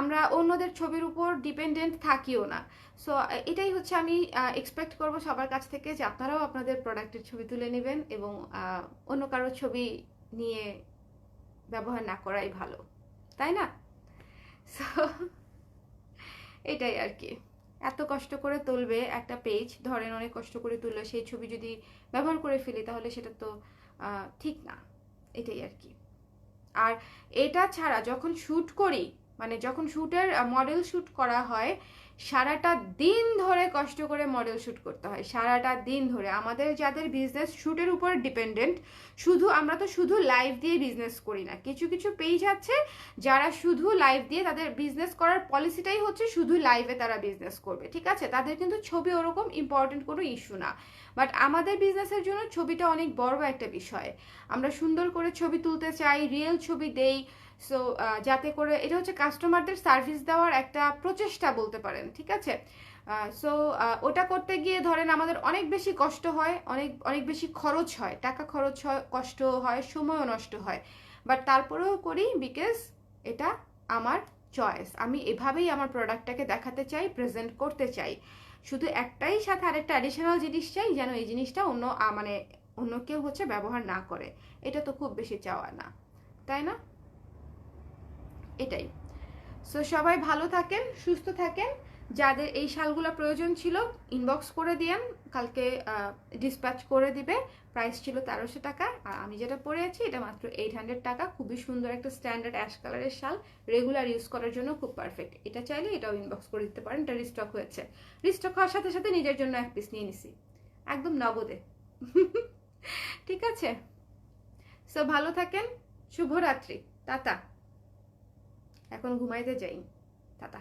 আমরা অন্যদের ছবির উপর ডিপেন্ডেন্ট থাকিও না। সো এটাই হচ্ছে আমি এক্সপেক্ট করব সবার কাছ থেকে, যে আপনারাও আপনাদের প্রোডাক্টের ছবি তুলে নেবেন, এবং অন্য কারোর ছবি নিয়ে ব্যবহার না করাই ভালো, তাই না? সো এটাই আর কি, এত কষ্ট করে তুলবে একটা পেজ, ধরেন অনেক কষ্ট করে তুললে সেই ছবি যদি ব্যবহার করে ফেলি তাহলে সেটা তো ঠিক না, এটাই আর কি। আর এটা ছাড়া যখন শ্যুট করি, মানে যখন শ্যুটের মডেল শ্যুট করা হয়, সারাটা দিন ধরে কষ্ট করে মডেল শ্যুট করতে হয়, সারাটা দিন ধরে। আমাদের যাদের বিজনেস শ্যুটের উপর ডিপেন্ডেন্ট, আমরা তো শুধু লাইভ দিয়ে বিজনেস করি না, কিছু কিছু পেজ আছে যারা শুধু লাইভ দিয়ে, তাদের বিজনেস করার পলিসিটাই হচ্ছে শুধু লাইভে তারা বিজনেস করবে, ঠিক আছে, তাদের কিন্তু ছবি ওরকম ইম্পর্টেন্ট কোনো ইস্যু না। বাট আমাদের বিজনেসের জন্য ছবিটা অনেক বড় একটা বিষয়, আমরা সুন্দর করে ছবি তুলতে চাই, রিয়েল ছবি দেই। সো যাতে করে এটা হচ্ছে কাস্টমারদের সার্ভিস দেওয়ার একটা প্রচেষ্টা বলতে পারেন, ঠিক আছে। সো ওটা করতে গিয়ে ধরেন আমাদের অনেক বেশি কষ্ট হয়, অনেক অনেক বেশি খরচ হয়, টাকা খরচ হয়, কষ্ট হয়, সময়ও নষ্ট হয়, বাট তারপরেও করি বিকজ এটা আমার চয়েস, আমি এভাবেই আমার প্রোডাক্টটাকে দেখাতে চাই, প্রেজেন্ট করতে চাই। শুধু একটাই সাথে আরেকটা অ্যাডিশনাল জিনিস চাই, যেন এই জিনিসটা মানে অন্য কেউ হচ্ছে ব্যবহার না করে, এটা তো খুব বেশি চাওয়া না, তাই না? এটাই। সো সবাই ভালো থাকেন, সুস্থ থাকেন। যাদের এই শালগুলো প্রয়োজন ছিল ইনবক্স করে দিয়েন, কালকে ডিসপ্যাচ করে দিবে। প্রাইস ছিল 1300 টাকা, আর আমি যেটা পরে আছি এটা মাত্র 800 টাকা। খুবই সুন্দর একটা স্ট্যান্ডার্ড অ্যাশ কালারের শাল, রেগুলার ইউজ করার জন্য খুব পারফেক্ট। এটা চাইলে এটাও ইনবক্স করে দিতে পারেন, এটা রিস্টক হয়েছে। রিস্টক হওয়ার সাথে সাথে নিজের জন্য এক পিস নিয়ে নিছি, একদম নগদে। ঠিক আছে, সো ভালো থাকেন, শুভরাত্রি, টাটা। এখন ঘুমাইতে যাই, টাটা।